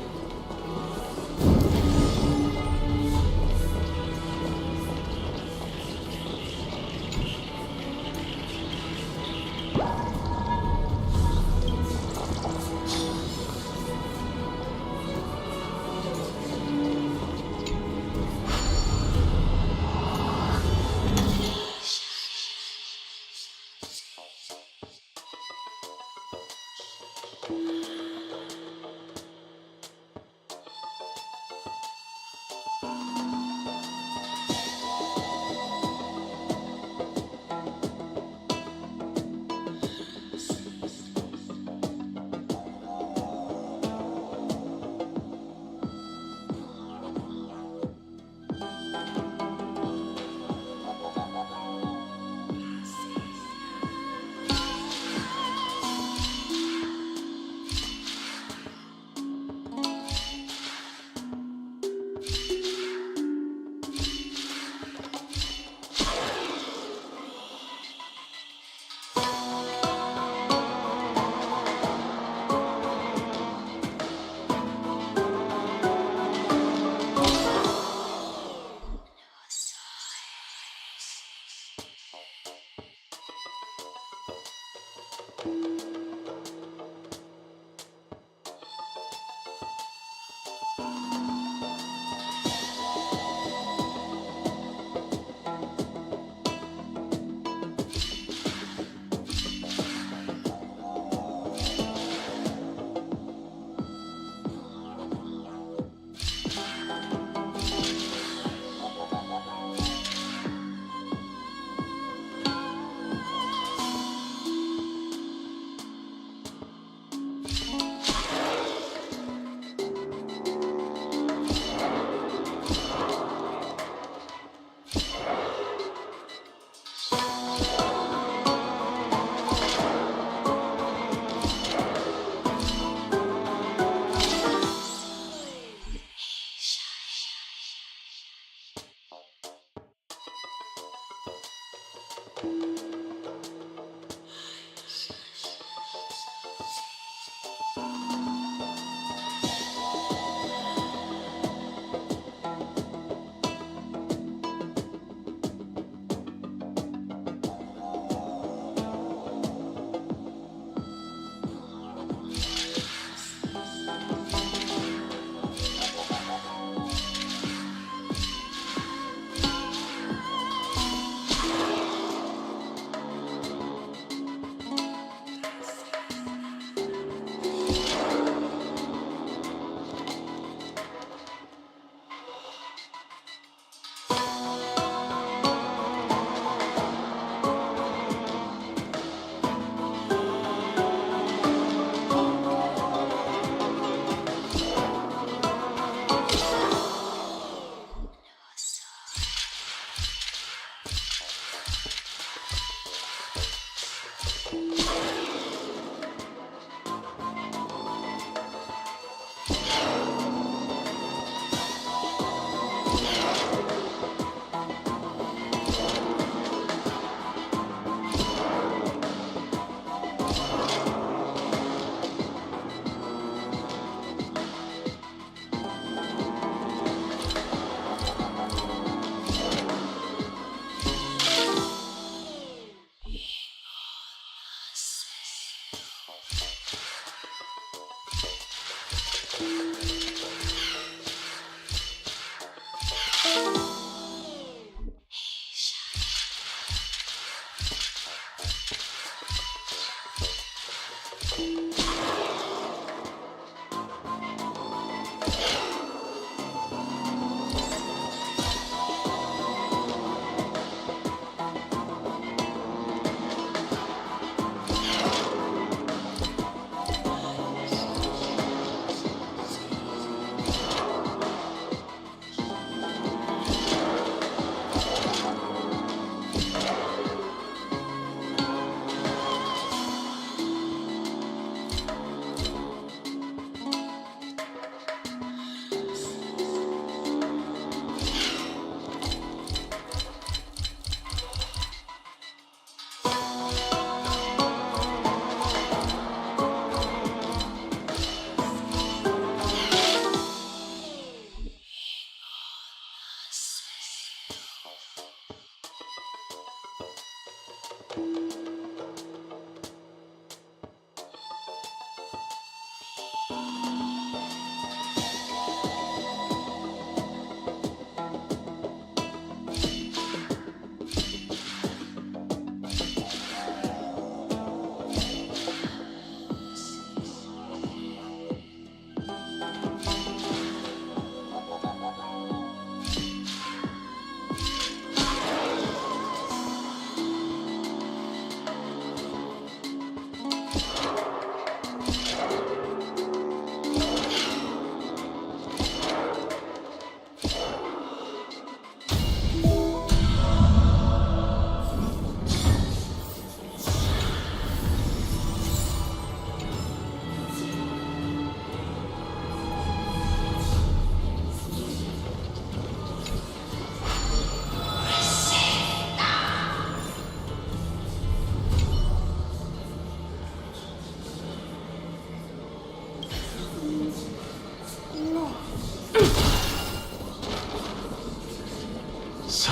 So,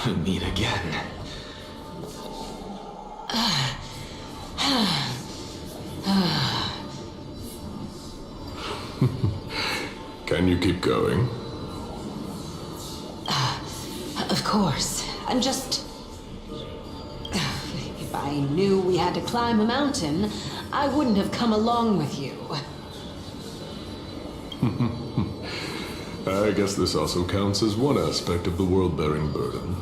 we meet again. Can you keep going? Of course. I'm just... If I knew we had to climb a mountain, I wouldn't have come along with you. I guess this also counts as one aspect of the world-bearing burden.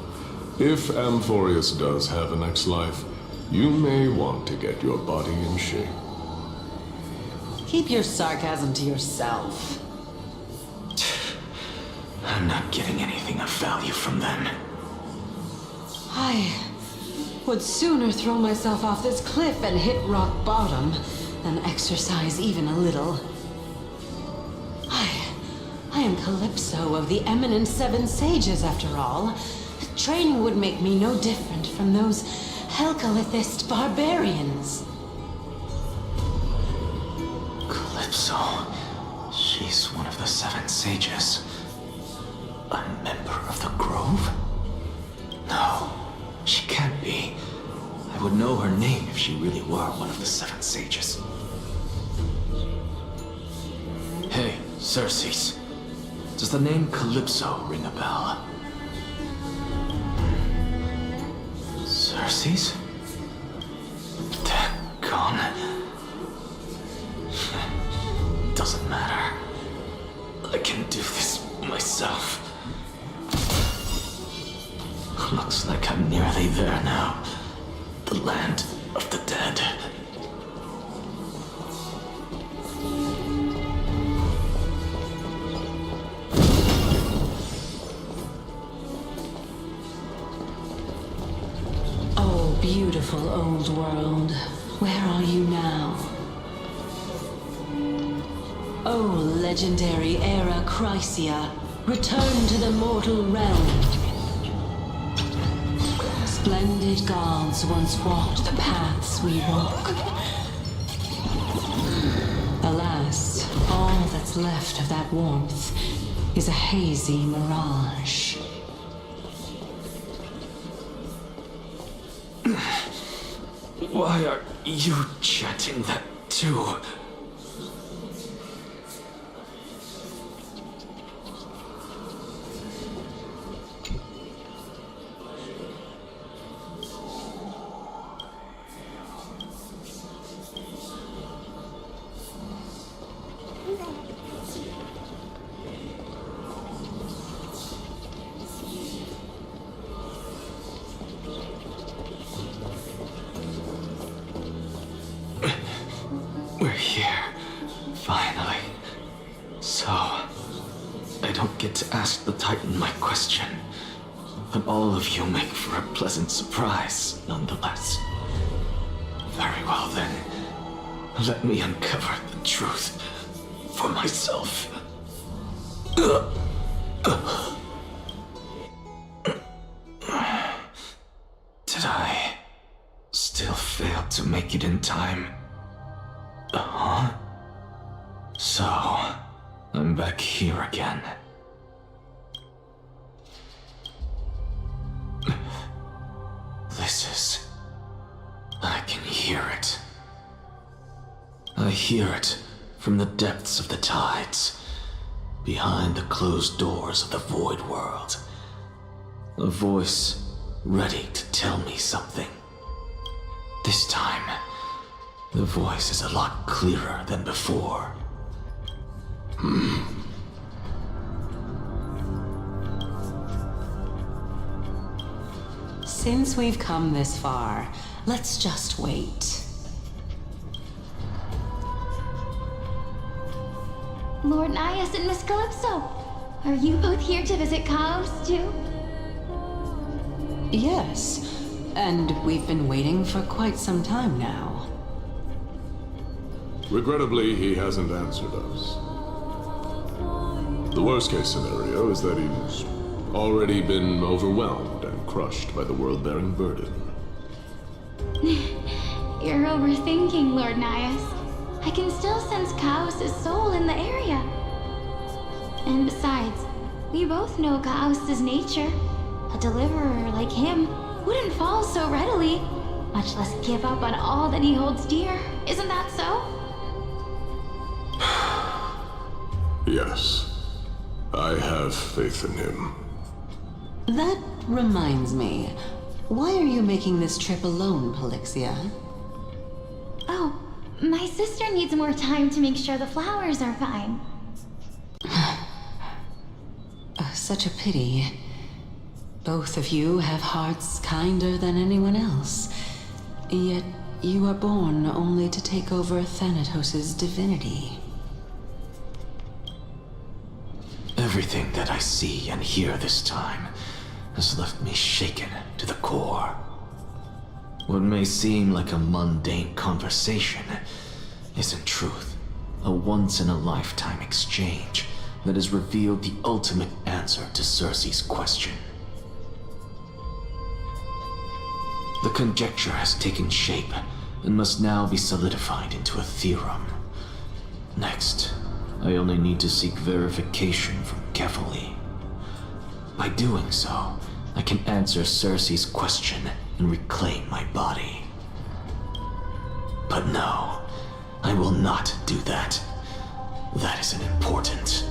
If Amphorius does have a next life, you may want to get your body in shape. Keep your sarcasm to yourself. I'm not getting anything of value from them. I would sooner throw myself off this cliff and hit rock bottom than exercise even a little. I am Calypso of the eminent Seven Sages, after all. Training would make me no different from those Helcalithist barbarians. Calypso. She's one of the Seven Sages. A member of the Grove? No, she can't be. I would know her name if she really were one of the Seven Sages. Hey, Circes. Does the name Calypso ring a bell? Circes? They're gone. Doesn't matter. I can do this myself. Looks like I'm nearly there now. The land of the dead. Oh, beautiful old world. Where are you now? Oh, legendary era Chrysia. Return to the mortal realm. Splendid gods once walked the paths we walk. Alas, all that's left of that warmth is a hazy mirage. Why are you chanting that too? don't get to ask the Titan my question, but all of you make for a pleasant surprise, nonetheless. Very well then, let me uncover the truth for myself. Did I still fail to make it in time? Huh? So, I'm back here again. This is... I can hear it. I hear it from the depths of the tides, behind the closed doors of the void world. A voice ready to tell me something. This time, the voice is a lot clearer than before. Since we've come this far, let's just wait. Lord Nias and Miss Calypso, are you both here to visit Chaos too? Yes, and we've been waiting for quite some time now. Regrettably, he hasn't answered us. The worst case scenario is that he's already been overwhelmed and crushed by the world-bearing burden. You're overthinking, Lord Nias. I can still sense Chaos' soul in the area. And besides, we both know Chaos' nature. A deliverer like him wouldn't fall so readily, much less give up on all that he holds dear. Isn't that so? Yes. I have faith in him. That reminds me. Why are you making this trip alone, Polixia? Oh, my sister needs more time to make sure the flowers are fine. Such a pity. Both of you have hearts kinder than anyone else. Yet you are born only to take over Thanatos' divinity. Everything that I see and hear this time has left me shaken to the core. What may seem like a mundane conversation is in truth a once-in-a-lifetime exchange that has revealed the ultimate answer to Circe's question. The conjecture has taken shape and must now be solidified into a theorem. Next, I only need to seek verification from Kefali. By doing so, I can answer Circe's question and reclaim my body. But no, I will not do that. That isn't important.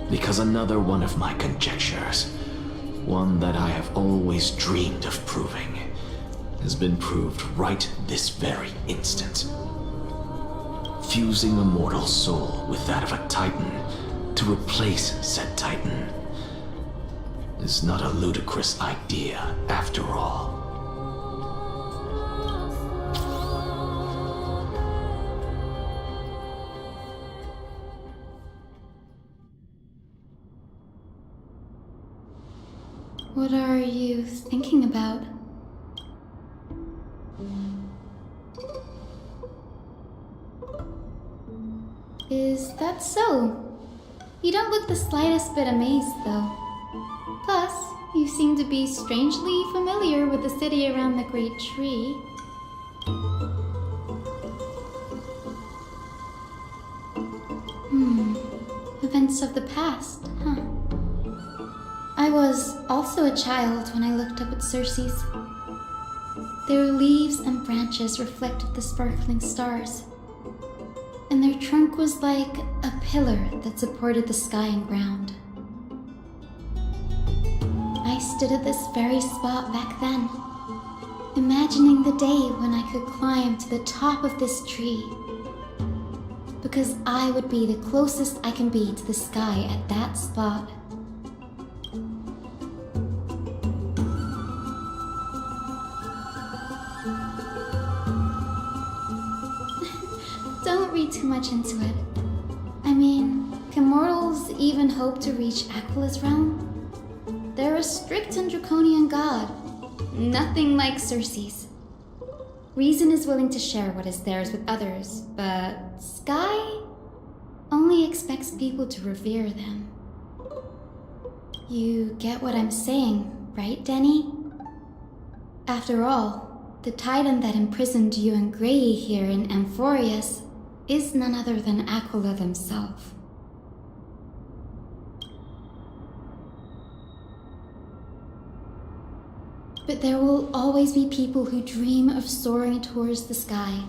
Because another one of my conjectures, one that I have always dreamed of proving, has been proved right this very instant. Fusing a mortal soul with that of a Titan to replace said Titan is not a ludicrous idea after all. What are you thinking about? Is that so? You don't look the slightest bit amazed, though. Plus, you seem to be strangely familiar with the city around the Great Tree. Events of the past, huh? I was also a child when I looked up at Circe's. Their leaves and branches reflected the sparkling stars, and their trunk was like a pillar that supported the sky and ground. I stood at this very spot back then, imagining the day when I could climb to the top of this tree, because I would be the closest I can be to the sky at that spot. Don't read too much into it. I mean, come mortals even hope to reach Aquila's realm? They're a strict and draconian god. Nothing like Circe's. Reason is willing to share what is theirs with others, but Sky only expects people to revere them. You get what I'm saying, right, Denny? After all, the titan that imprisoned you and Grey here in Amphorius is none other than Aquila themselves. But there will always be people who dream of soaring towards the sky.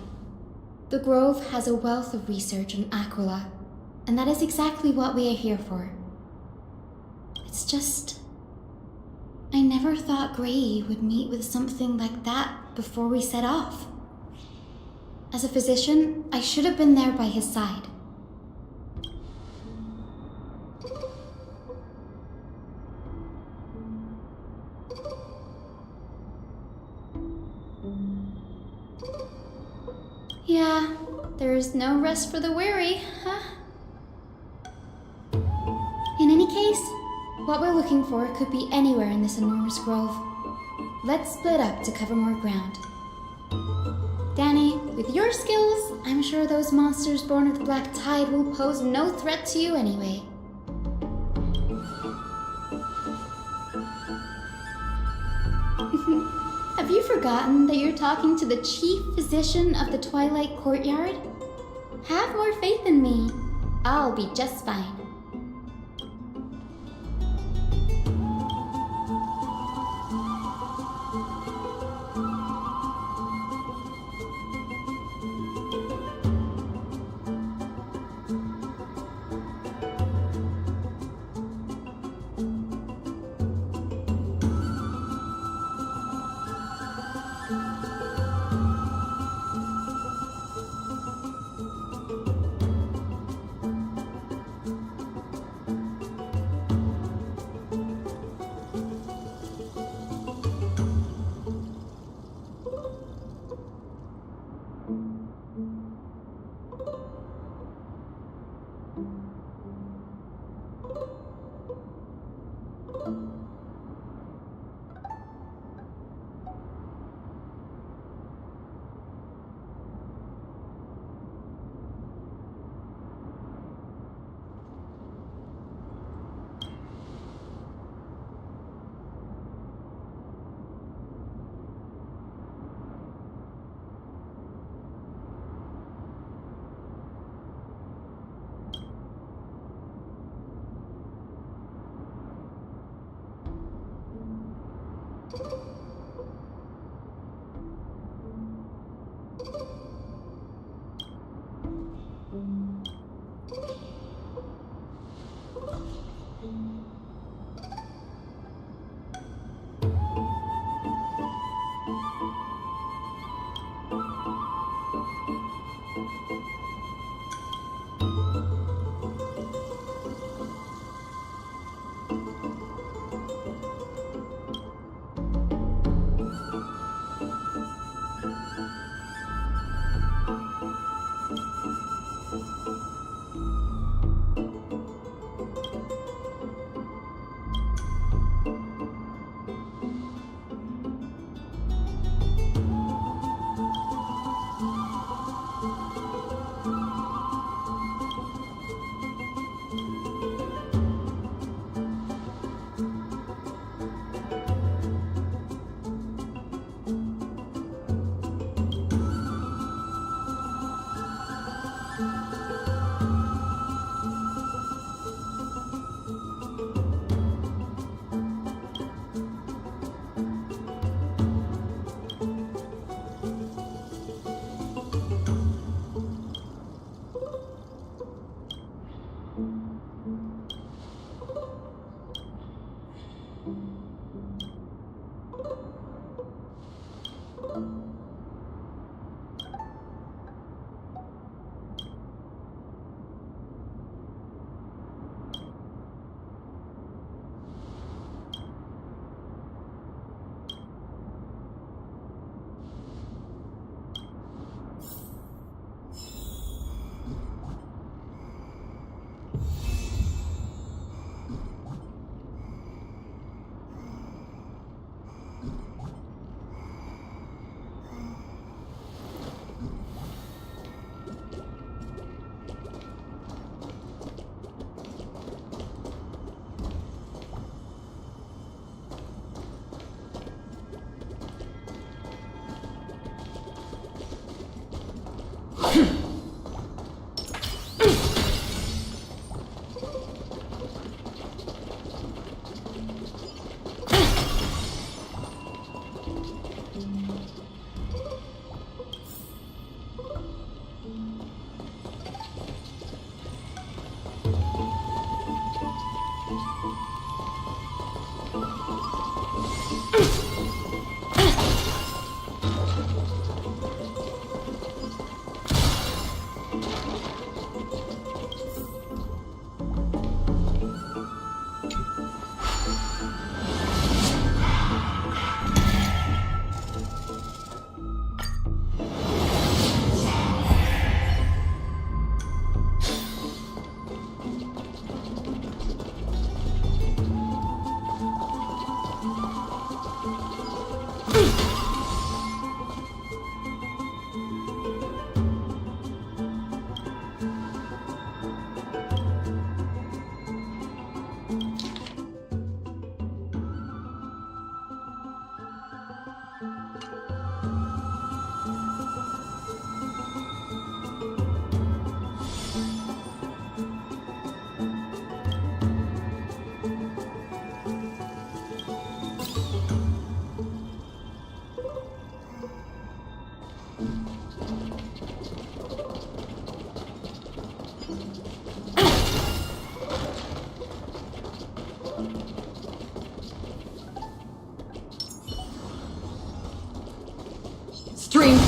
The Grove has a wealth of research on Aquila, and that is exactly what we are here for. It's just, I never thought Grey would meet with something like that before we set off. As a physician, I should have been there by his side. Yeah, there's no rest for the weary, huh? In any case, what we're looking for could be anywhere in this enormous grove. Let's split up to cover more ground. Danny, with your skills, I'm sure those monsters born of the Black Tide will pose no threat to you anyway. Have you forgotten that you're talking to the chief physician of the Twilight Courtyard? Have more faith in me. I'll be just fine.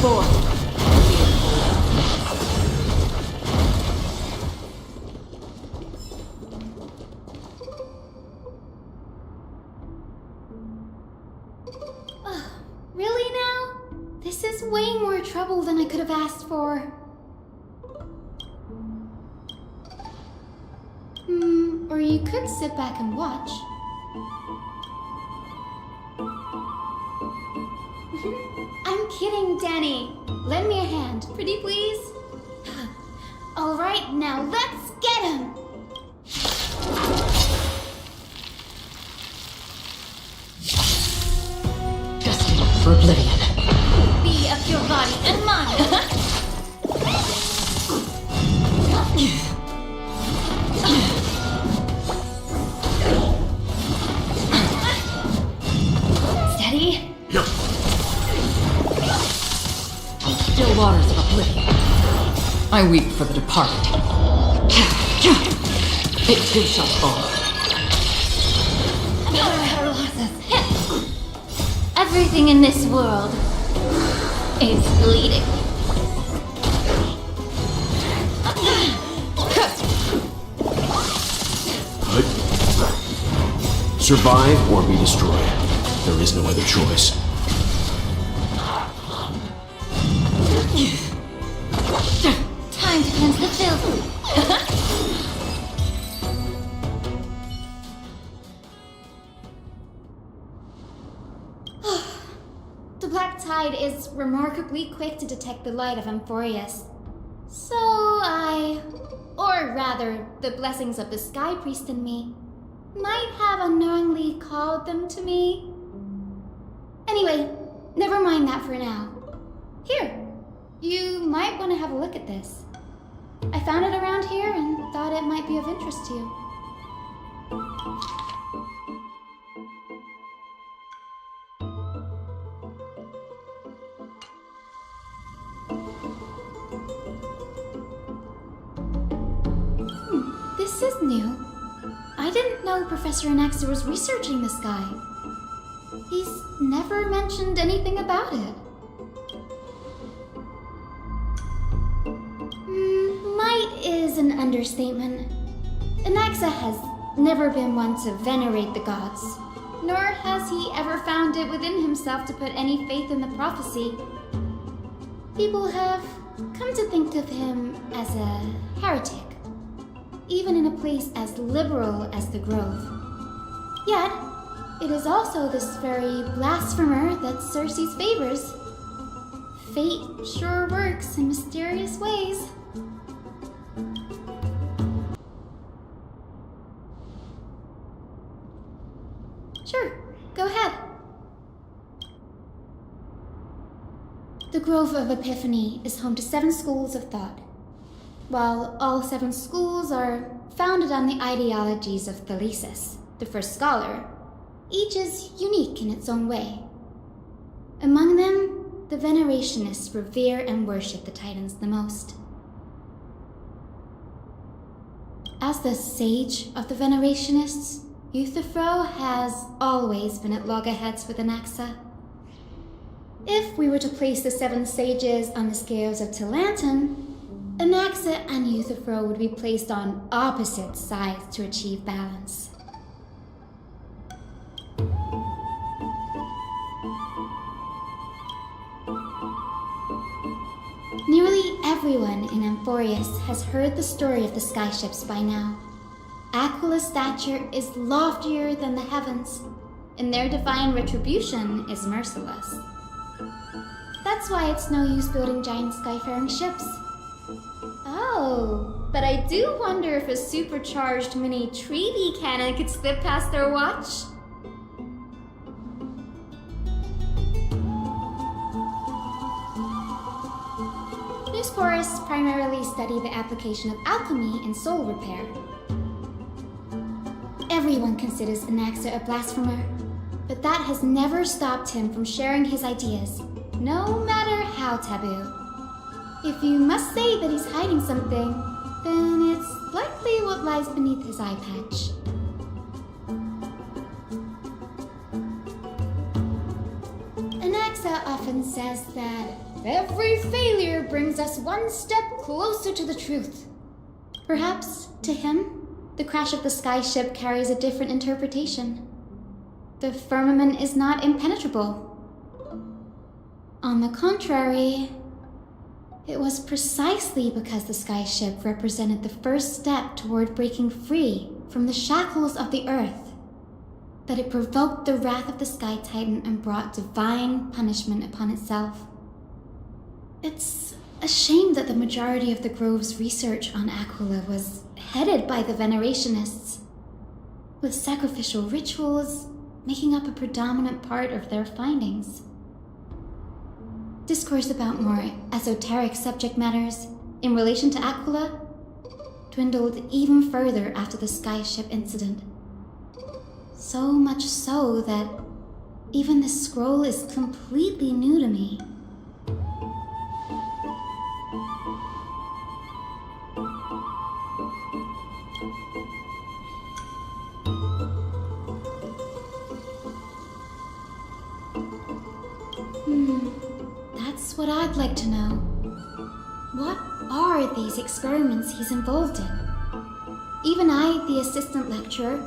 forth. Really now? This is way more trouble than I could have asked for. Or you could sit back and watch. I'm kidding, Danny. Lend me a hand, pretty please. All right, now let's get him. Destined for oblivion. Be of your body and mind. Steady. Still waters of oblivion. I weep for the departed. It too shall fall. Everything in this world is bleeding. Survive or be destroyed. There is no other choice. Time to cleanse the filth. The Black Tide is remarkably quick to detect the light of Amphorius. So or rather, the blessings of the Sky Priest in me, might have unknowingly called them to me. Anyway, never mind that for now. Here, you might want to have a look at this. I found it around here and thought it might be of interest to you. This is new. I didn't know Professor Anaxa was researching the sky. He's never mentioned anything about it. Might is an understatement. Anaxa has never been one to venerate the gods, nor has he ever found it within himself to put any faith in the prophecy. People have come to think of him as a heretic, even in a place as liberal as the Grove. Yet, it is also this very blasphemer that Cersei favors. Fate sure works in mysterious ways. Sure, go ahead. The Grove of Epiphany is home to 7 schools of thought. While all 7 schools are founded on the ideologies of Thalesis, the first scholar, each is unique in its own way. Among them, the Venerationists revere and worship the Titans the most. As the sage of the Venerationists, Euthyphro has always been at loggerheads with Anaxa. If we were to place the 7 sages on the scales of Talanton, Anaxa and Euthyphro would be placed on opposite sides to achieve balance. Nearly everyone in Amphorius has heard the story of the skyships by now. Aquila's stature is loftier than the heavens, and their divine retribution is merciless. That's why it's no use building giant skyfaring ships. Oh, but I do wonder if a supercharged mini Treaty cannon could slip past their watch. Newsporists primarily study the application of alchemy in soul repair. Everyone considers Anaxa a blasphemer, but that has never stopped him from sharing his ideas, no matter how taboo. If you must say that he's hiding something, then it's likely what lies beneath his eye patch. Anaxa often says that Every failure brings us one step closer to the truth. Perhaps, to him, the crash of the skyship carries a different interpretation. The firmament is not impenetrable. On the contrary, it was precisely because the skyship represented the first step toward breaking free from the shackles of the earth that it provoked the wrath of the Sky Titan and brought divine punishment upon itself. It's a shame that the majority of the Grove's research on Aquila was headed by the Venerationists, with sacrificial rituals making up a predominant part of their findings. Discourse about more esoteric subject matters in relation to Aquila dwindled even further after the skyship incident. So much so that even this scroll is completely new to me. That's what I'd like to know. What are these experiments he's involved in? Even I, the assistant lecturer,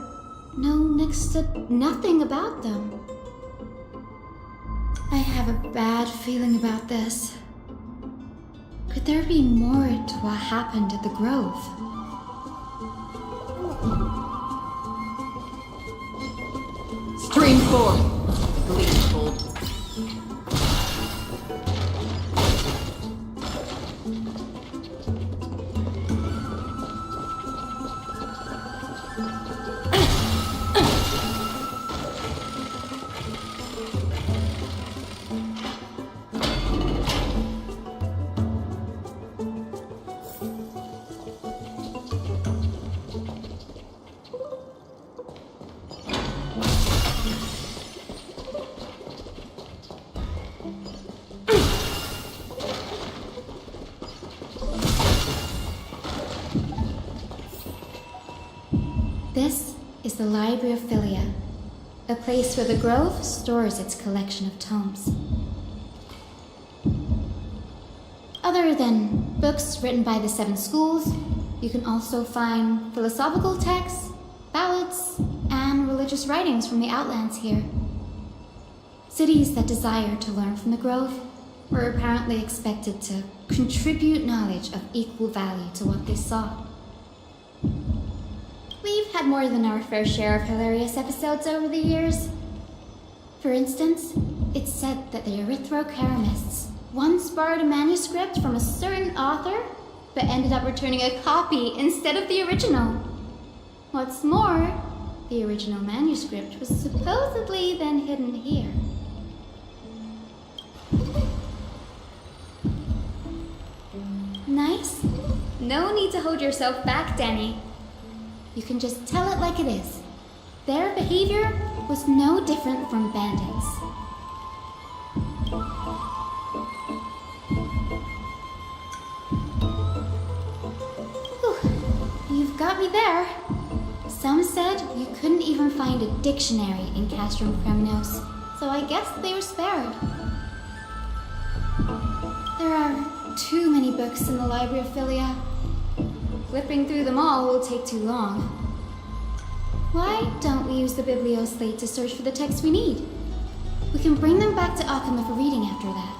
know next to nothing about them. I have a bad feeling about this. Could there be more to what happened at the Grove? Stream 4. Please hold. This is the Library of Philia, a place where the Grove stores its collection of tomes. Other than books written by the 7 schools, you can also find philosophical texts, ballads, and religious writings from the Outlands here. Cities that desire to learn from the Grove were apparently expected to contribute knowledge of equal value to what they sought. We've had more than our fair share of hilarious episodes over the years. For instance, it's said that the Erythrocheramists once borrowed a manuscript from a certain author, but ended up returning a copy instead of the original. What's more, the original manuscript was supposedly then hidden here. Nice? No need to hold yourself back, Danny. You can just tell it like it is. Their behavior was no different from bandits. Whew, you've got me there. Some said you couldn't even find a dictionary in Castrum Kremnos, so I guess they were spared. There are too many books in the Library of Philia. Flipping through them all will take too long. Why don't we use the Biblioslate to search for the texts we need? We can bring them back to Akama for reading after that.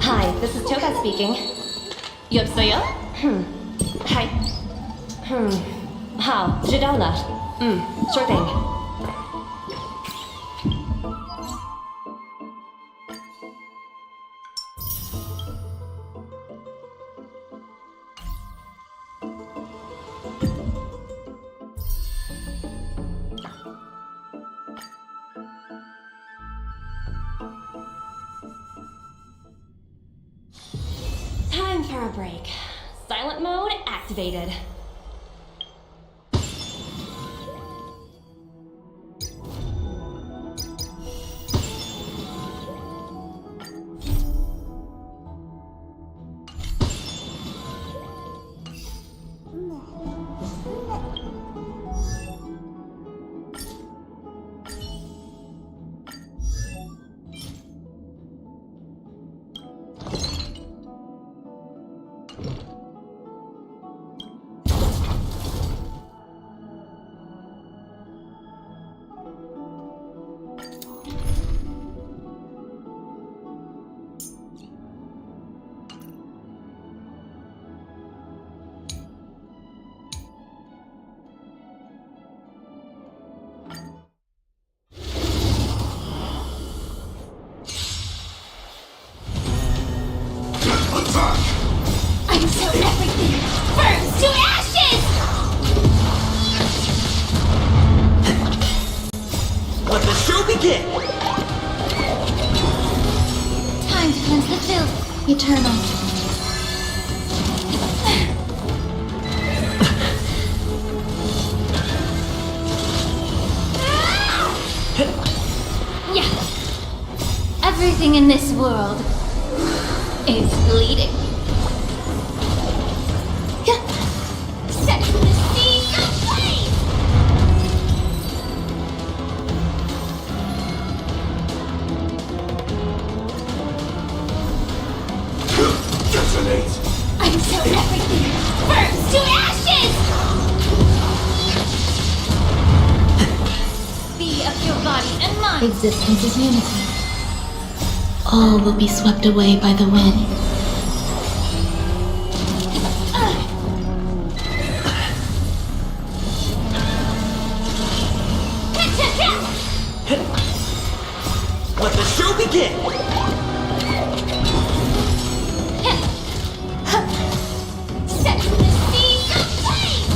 Hi, this is Toga speaking. 여보세요? Hi.好，知道了。sure thing. Time for a break. Silent mode activated. Until everything burns to ashes! Let the show begin! Time to cleanse the filth, Eternal. Yeah. Everything in this world is bleeding. Set the sea ablaze! Detonate! Until everything burns to ashes! Be of your body and mind. Existence is unity. All will be swept away by the wind. Let the show begin! Set the sea ablaze!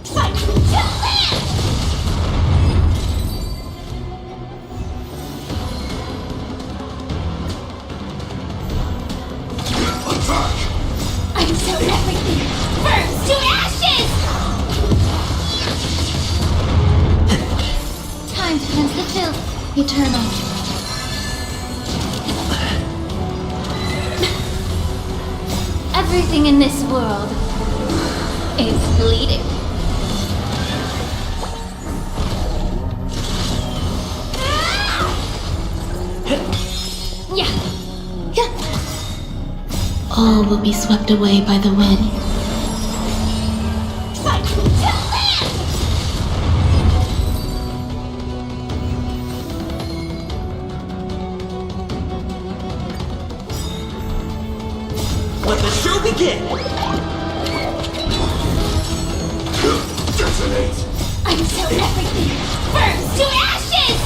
Fight to land! Attack! Until everything burns to ashes! Time to cleanse the filth, Eternal. Everything in this world is bleeding. Yeah. All will be swept away by the wind. Fight to land! Let the show begin! Detonate! Until everything burns to ashes!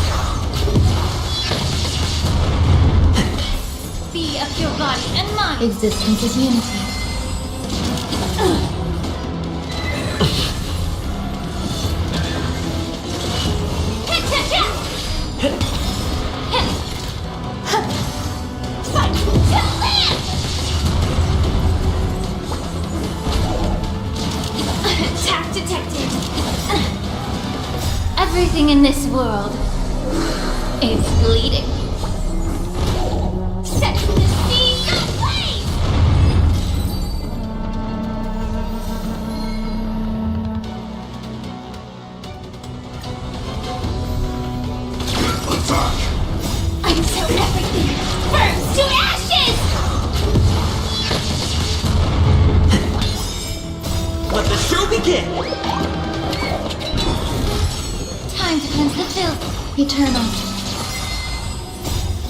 Be of your body and mind. Existence is unity. Fight to land! Attack detected. Everything in this world is bleeding. Set the sea ablaze! Attack! Until everything burns to ashes! Let the show begin! Time to cleanse the filth. Eternal.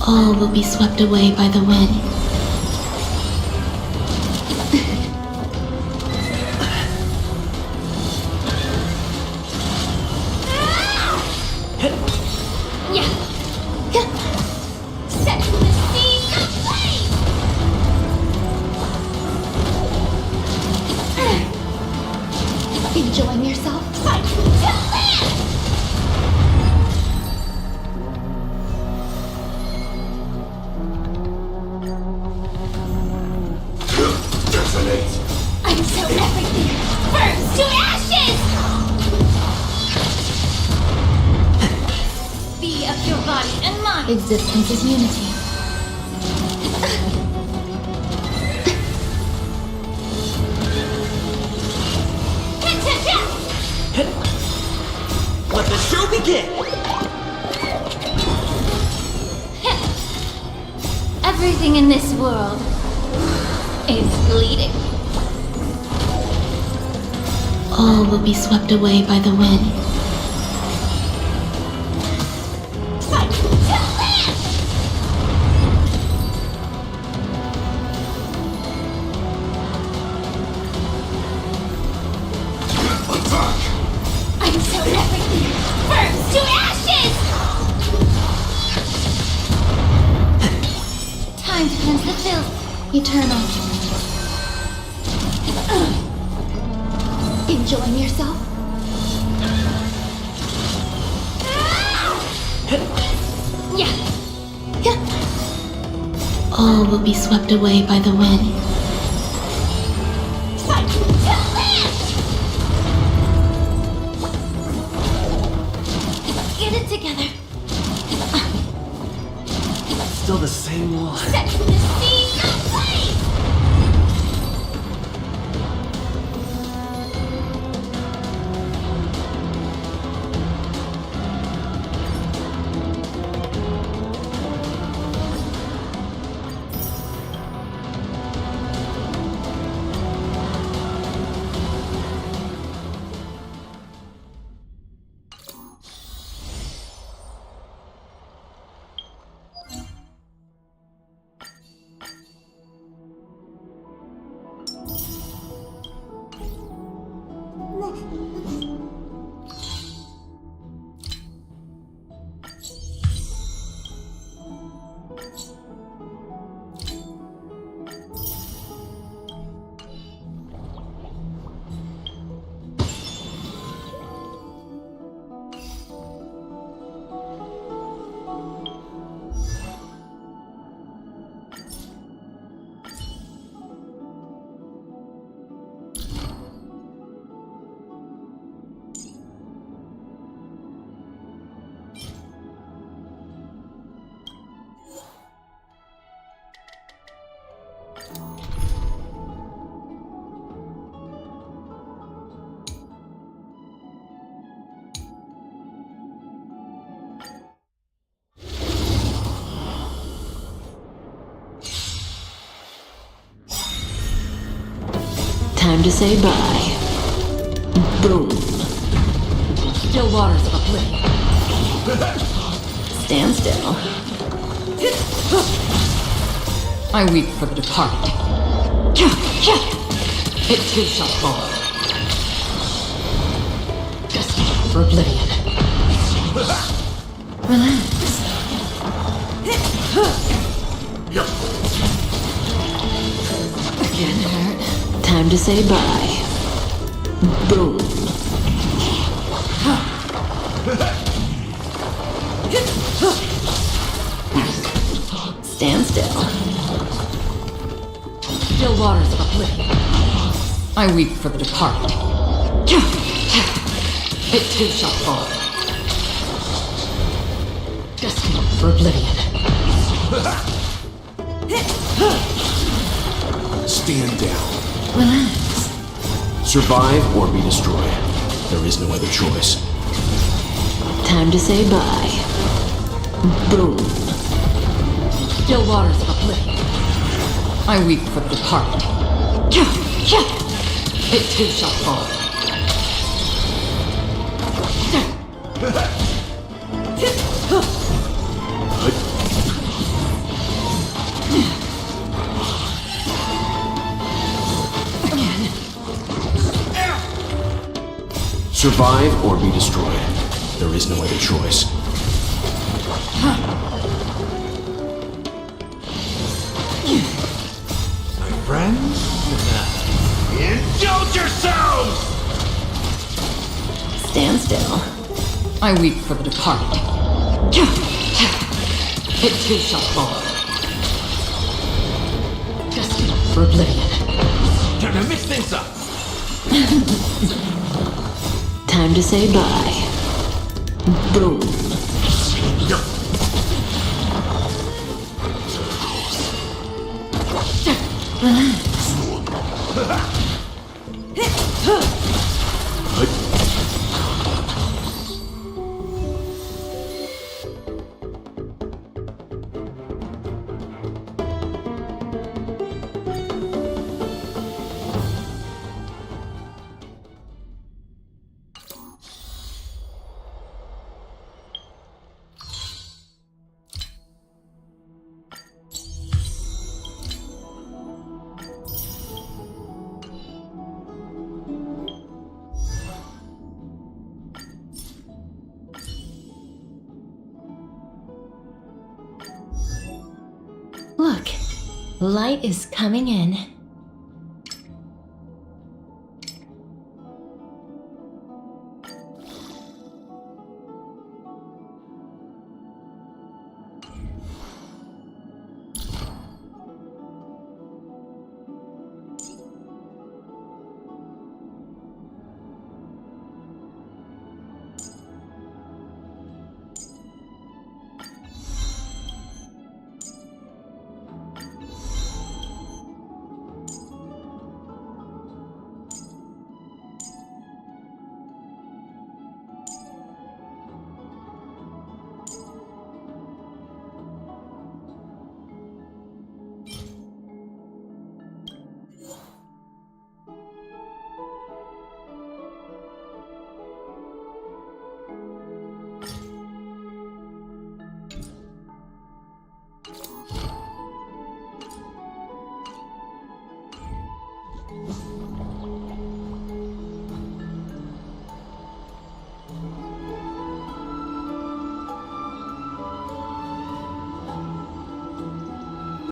All will be swept away by the wind. Yeah. Set the scene ablaze. Enjoying yourself? Fight to land. Desolate. Until everything burns to ashes! Be of your body and mind. Existence is unity. Let the show begin! Everything in this world is bleeding. All will be swept away by the wind. Fight to land! Attack! Until everything burns to ashes! Time to cleanse the filth. Eternal. Enjoying yourself? Yeah. All will be swept away by the wind. Fight to land! Get it together. Still the same one. Set the scene ablaze! Time to say bye. Boom. Still waters of oblivion. Stand still. I weep for the departed. It too shall fall. Destined for oblivion. Relax. Again hurt. Time to say bye. Boom. Stand still. Still waters of oblivion. I weep for the departed. It too shall fall. Destined for oblivion. Stand down. Relax. Survive or be destroyed. There is no other choice. Time to say bye. Boom. Still waters of oblivion. I weep for the departed. It too shall fall. Survive or be destroyed. There is no other choice. My friends, indulge yourselves! Stand still. I weep for the departed. It too shall fall. Destined for oblivion. Time to mix things up! Time to say bye. Boom. Look, light is coming in.